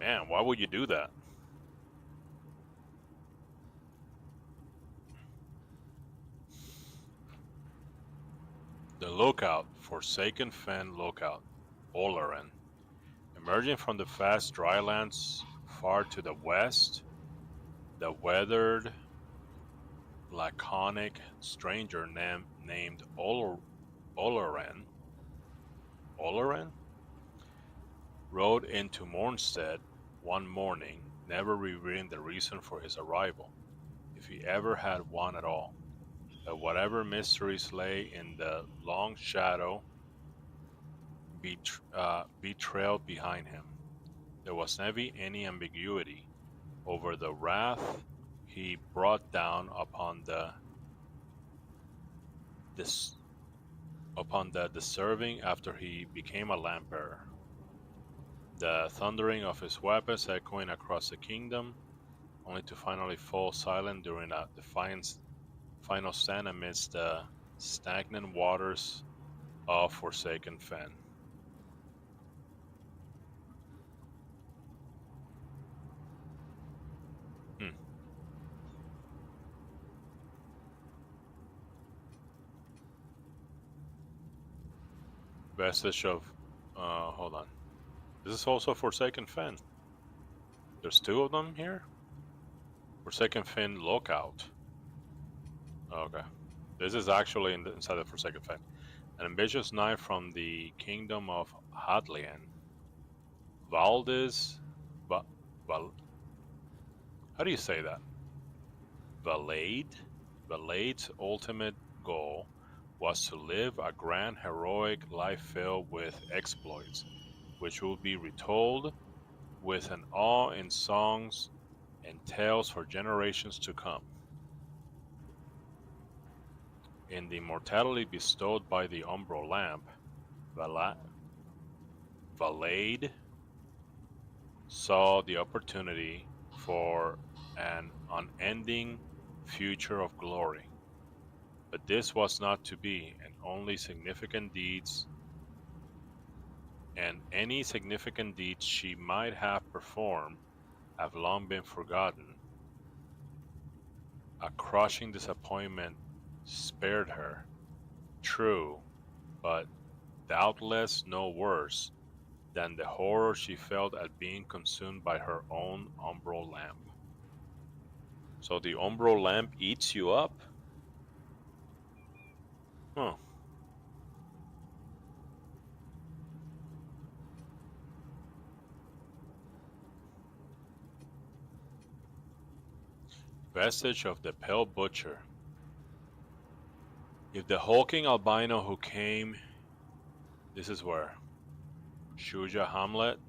Man, why would you do that? The lookout, Forsaken Fen lookout, Oloran. Emerging from the vast drylands far to the west, the weathered, laconic stranger named Oloran rode into Mornstead one morning, never revealing the reason for his arrival, if he ever had one at all. But whatever mysteries lay in the long shadow be trailed behind him. There was never any ambiguity over the wrath he brought down upon the deserving after he became a lamp bearer. The thundering of his weapons echoing across the kingdom, only to finally fall silent during a defiant final stand amidst the stagnant waters of Forsaken Fen. Hmm. Vestige of. Hold on. This is also Forsaken Fen. There's two of them here? Forsaken Fen Lookout. Okay. This is actually inside of Forsaken Fen. An ambitious knight from the kingdom of Hadlian. Valdez. Val, how do you say that? Valade? Valade's ultimate goal was to live a grand heroic life filled with exploits, which would be retold with an awe in songs and tales for generations to come. In the immortality bestowed by the umbral lamp, Valade saw the opportunity for an unending future of glory. But this was not to be, and only significant deeds and any significant deeds she might have performed have long been forgotten. A crushing disappointment spared her, true, but doubtless no worse than the horror she felt at being consumed by her own umbral lamp. So the umbral lamp eats you up? Huh. Vestige of the Pale Butcher. If the hulking albino who came... This is where? Shuja Hamlet?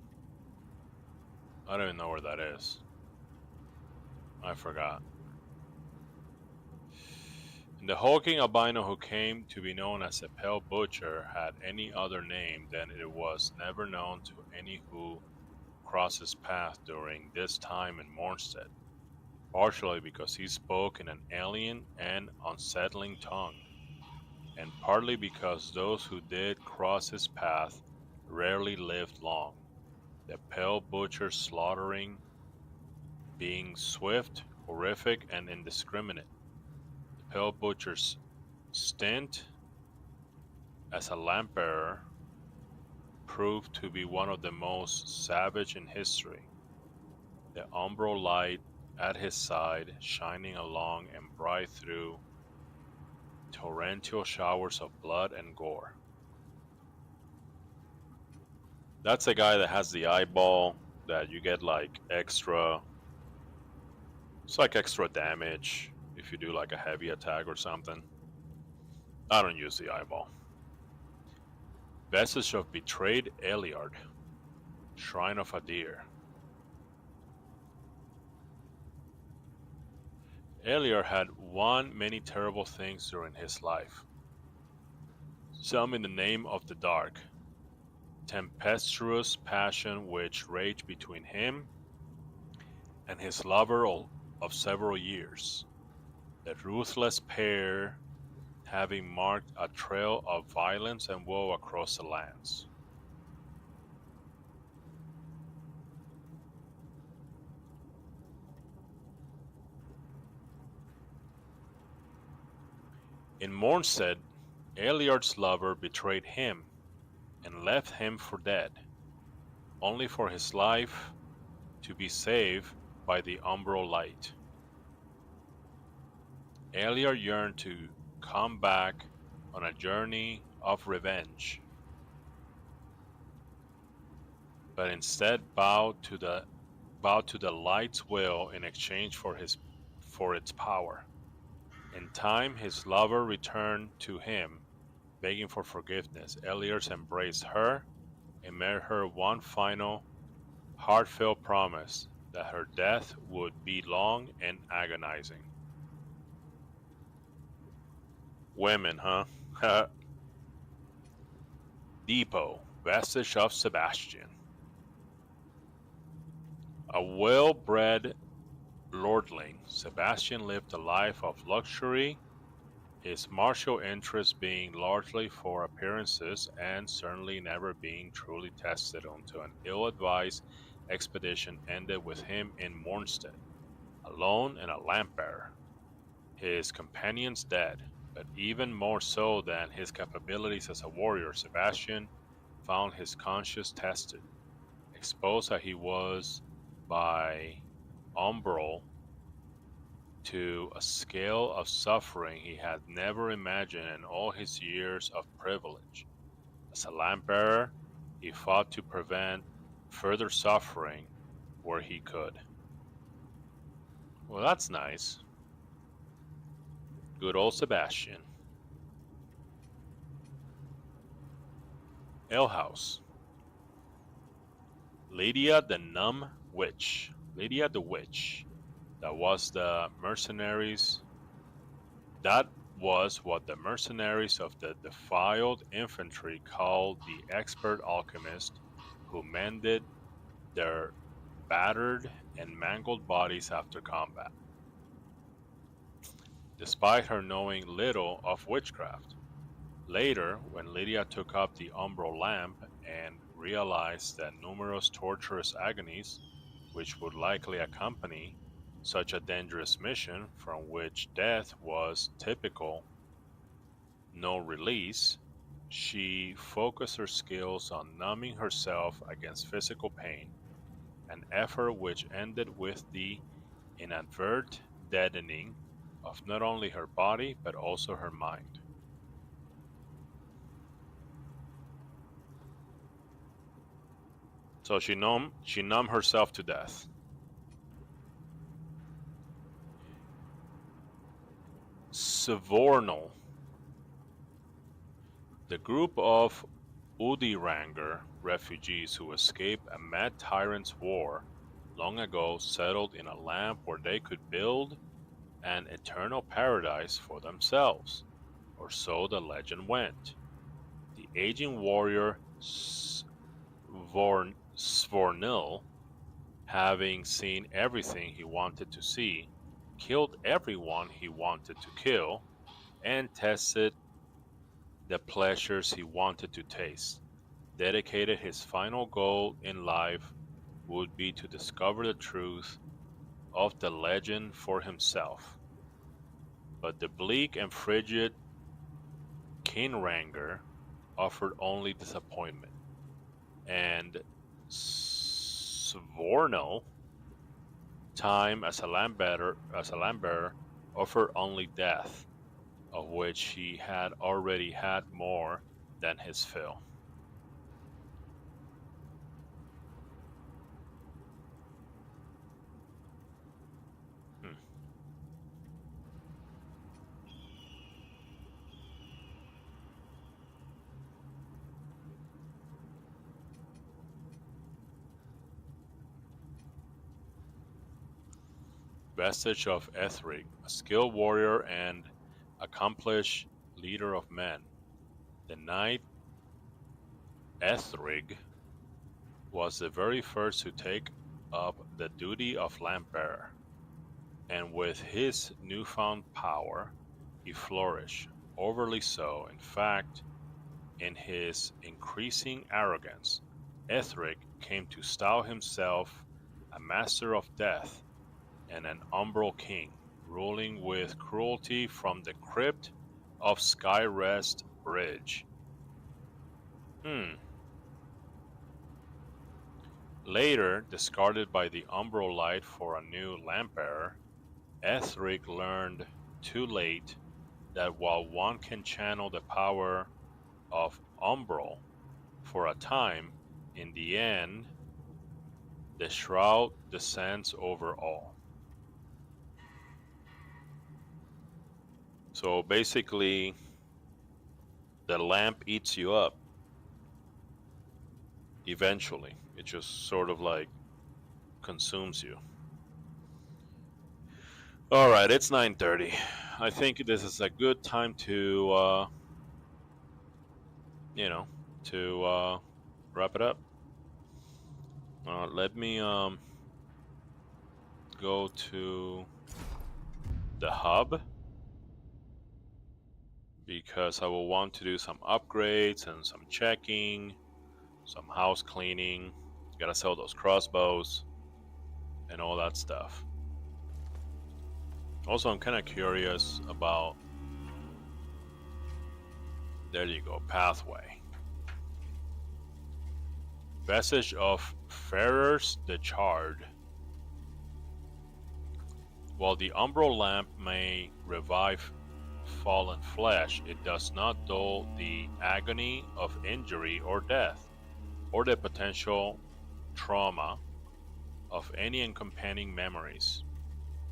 I don't even know where that is. I forgot. And the hulking albino who came to be known as the Pale Butcher had any other name, then it was never known to any who crossed his path during this time in Mornstead, partially because he spoke in an alien and unsettling tongue, and partly because those who did cross his path rarely lived long, the Pale Butcher's slaughtering being swift, horrific, and indiscriminate. The Pale Butcher's stint as a lamp bearer proved to be one of the most savage in history, the umbral light at his side shining along and bright through torrential showers of blood and gore. That's a guy that has the eyeball that you get like extra. It's like extra damage if you do like a heavy attack or something. I don't use the eyeball. Vestige of Betrayed Eliard. Shrine of a Deer. Eliard had won many terrible things during his life. Some in the name of the dark. Tempestuous passion which raged between him and his lover of several years. The ruthless pair having marked a trail of violence and woe across the lands. In Mornstead, Eliard's lover betrayed him and left him for dead, only for his life to be saved by the umbral light. Eliard yearned to come back on a journey of revenge, but instead bowed to the light's will in exchange for its power. In time, his lover returned to him, begging for forgiveness. Eliard embraced her and made her one final, heartfelt promise that her death would be long and agonizing. Women, huh? Depot, vestige of Sebastian. A well-bred lordling, Sebastian lived a life of luxury, his martial interests being largely for appearances and certainly never being truly tested until an ill-advised expedition ended with him in Mornstead, alone and a lamp bearer, his companions dead. But even more so than his capabilities as a warrior, Sebastian found his conscience tested, exposed as he was by umbral to a scale of suffering he had never imagined in all his years of privilege. As a lamp bearer, he fought to prevent further suffering where he could. Well, that's nice. Good old Sebastian. Alehouse. Lydia the Numb Witch. Lydia the Witch. That was what the mercenaries of the defiled infantry called the expert alchemist who mended their battered and mangled bodies after combat. Despite her knowing little of witchcraft, later, when Lydia took up the umbral lamp and realized that numerous torturous agonies, which would likely accompany such a dangerous mission from which death was typical, no release, she focused her skills on numbing herself against physical pain, an effort which ended with the inadvertent deadening of not only her body but also her mind. So she numbed herself to death. Svornal, the group of Udiranger refugees who escaped a mad tyrant's war long ago, settled in a land where they could build an eternal paradise for themselves, or so the legend went. The aging warrior Svornil, having seen everything he wanted to see, killed everyone he wanted to kill, and tasted the pleasures he wanted to taste. Dedicated his final goal in life would be to discover the truth of the legend for himself. But the bleak and frigid Kinranger offered only disappointment, and Svornil, time as a landbearer, offered only death, of which he had already had more than his fill. Hmm. Vestige of Ethric, a skilled warrior and accomplished leader of men. The knight Ethrig was the very first to take up the duty of lamp-bearer, and with his newfound power, he flourished, overly so, in fact. In his increasing arrogance, Ethric came to style himself a master of death and an umbral king, ruling with cruelty from the crypt of Skyrest Bridge. Later, discarded by the umbral light for a new lamp-bearer, Ethric learned too late that while one can channel the power of umbral for a time, in the end, the shroud descends over all. So basically, the lamp eats you up. Eventually, it just sort of like consumes you. All right, it's 9:30. I think this is a good time to, wrap it up. Let me go to the hub, because I will want to do some upgrades and some checking, some house cleaning. Gotta sell those crossbows and all that stuff. Also, I'm kind of curious about, there you go, pathway. Vestige of Farers the Charred. While the umbral lamp may revive fallen flesh, it does not dull the agony of injury or death, or the potential trauma of any accompanying memories.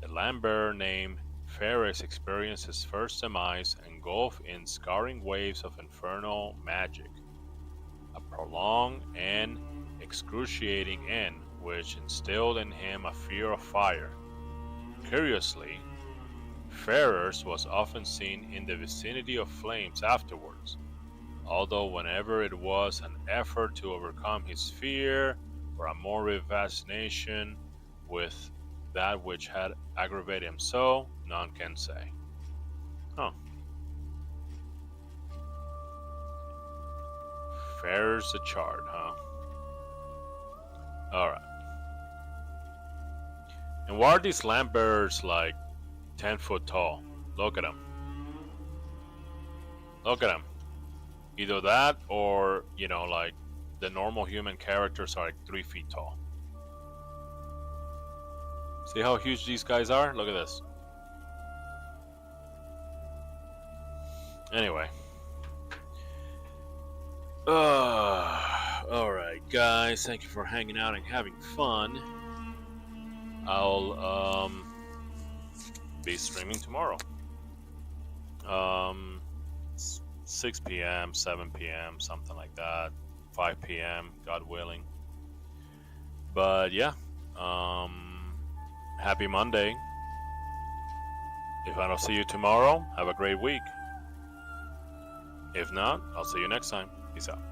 The lamp-bearer named Ferris experienced his first demise engulfed in scarring waves of infernal magic, a prolonged and excruciating end which instilled in him a fear of fire. Curiously, Ferris was often seen in the vicinity of flames afterwards, although whenever it was an effort to overcome his fear or a more fascination with that which had aggravated him so, none can say. Huh. Ferris the Charred, huh? Alright. And why are these lamp bearers like 10 foot tall? Look at them. Look at them. Either that or, like the normal human characters are like 3 feet tall. See how huge these guys are? Look at this. Anyway. Alright, guys. Thank you for hanging out and having fun. I'll be streaming tomorrow. 6 p.m., 7 p.m., something like that. 5 p.m., God willing. But yeah, happy Monday. If I don't see you tomorrow, have a great week. If not, I'll see you next time. Peace out.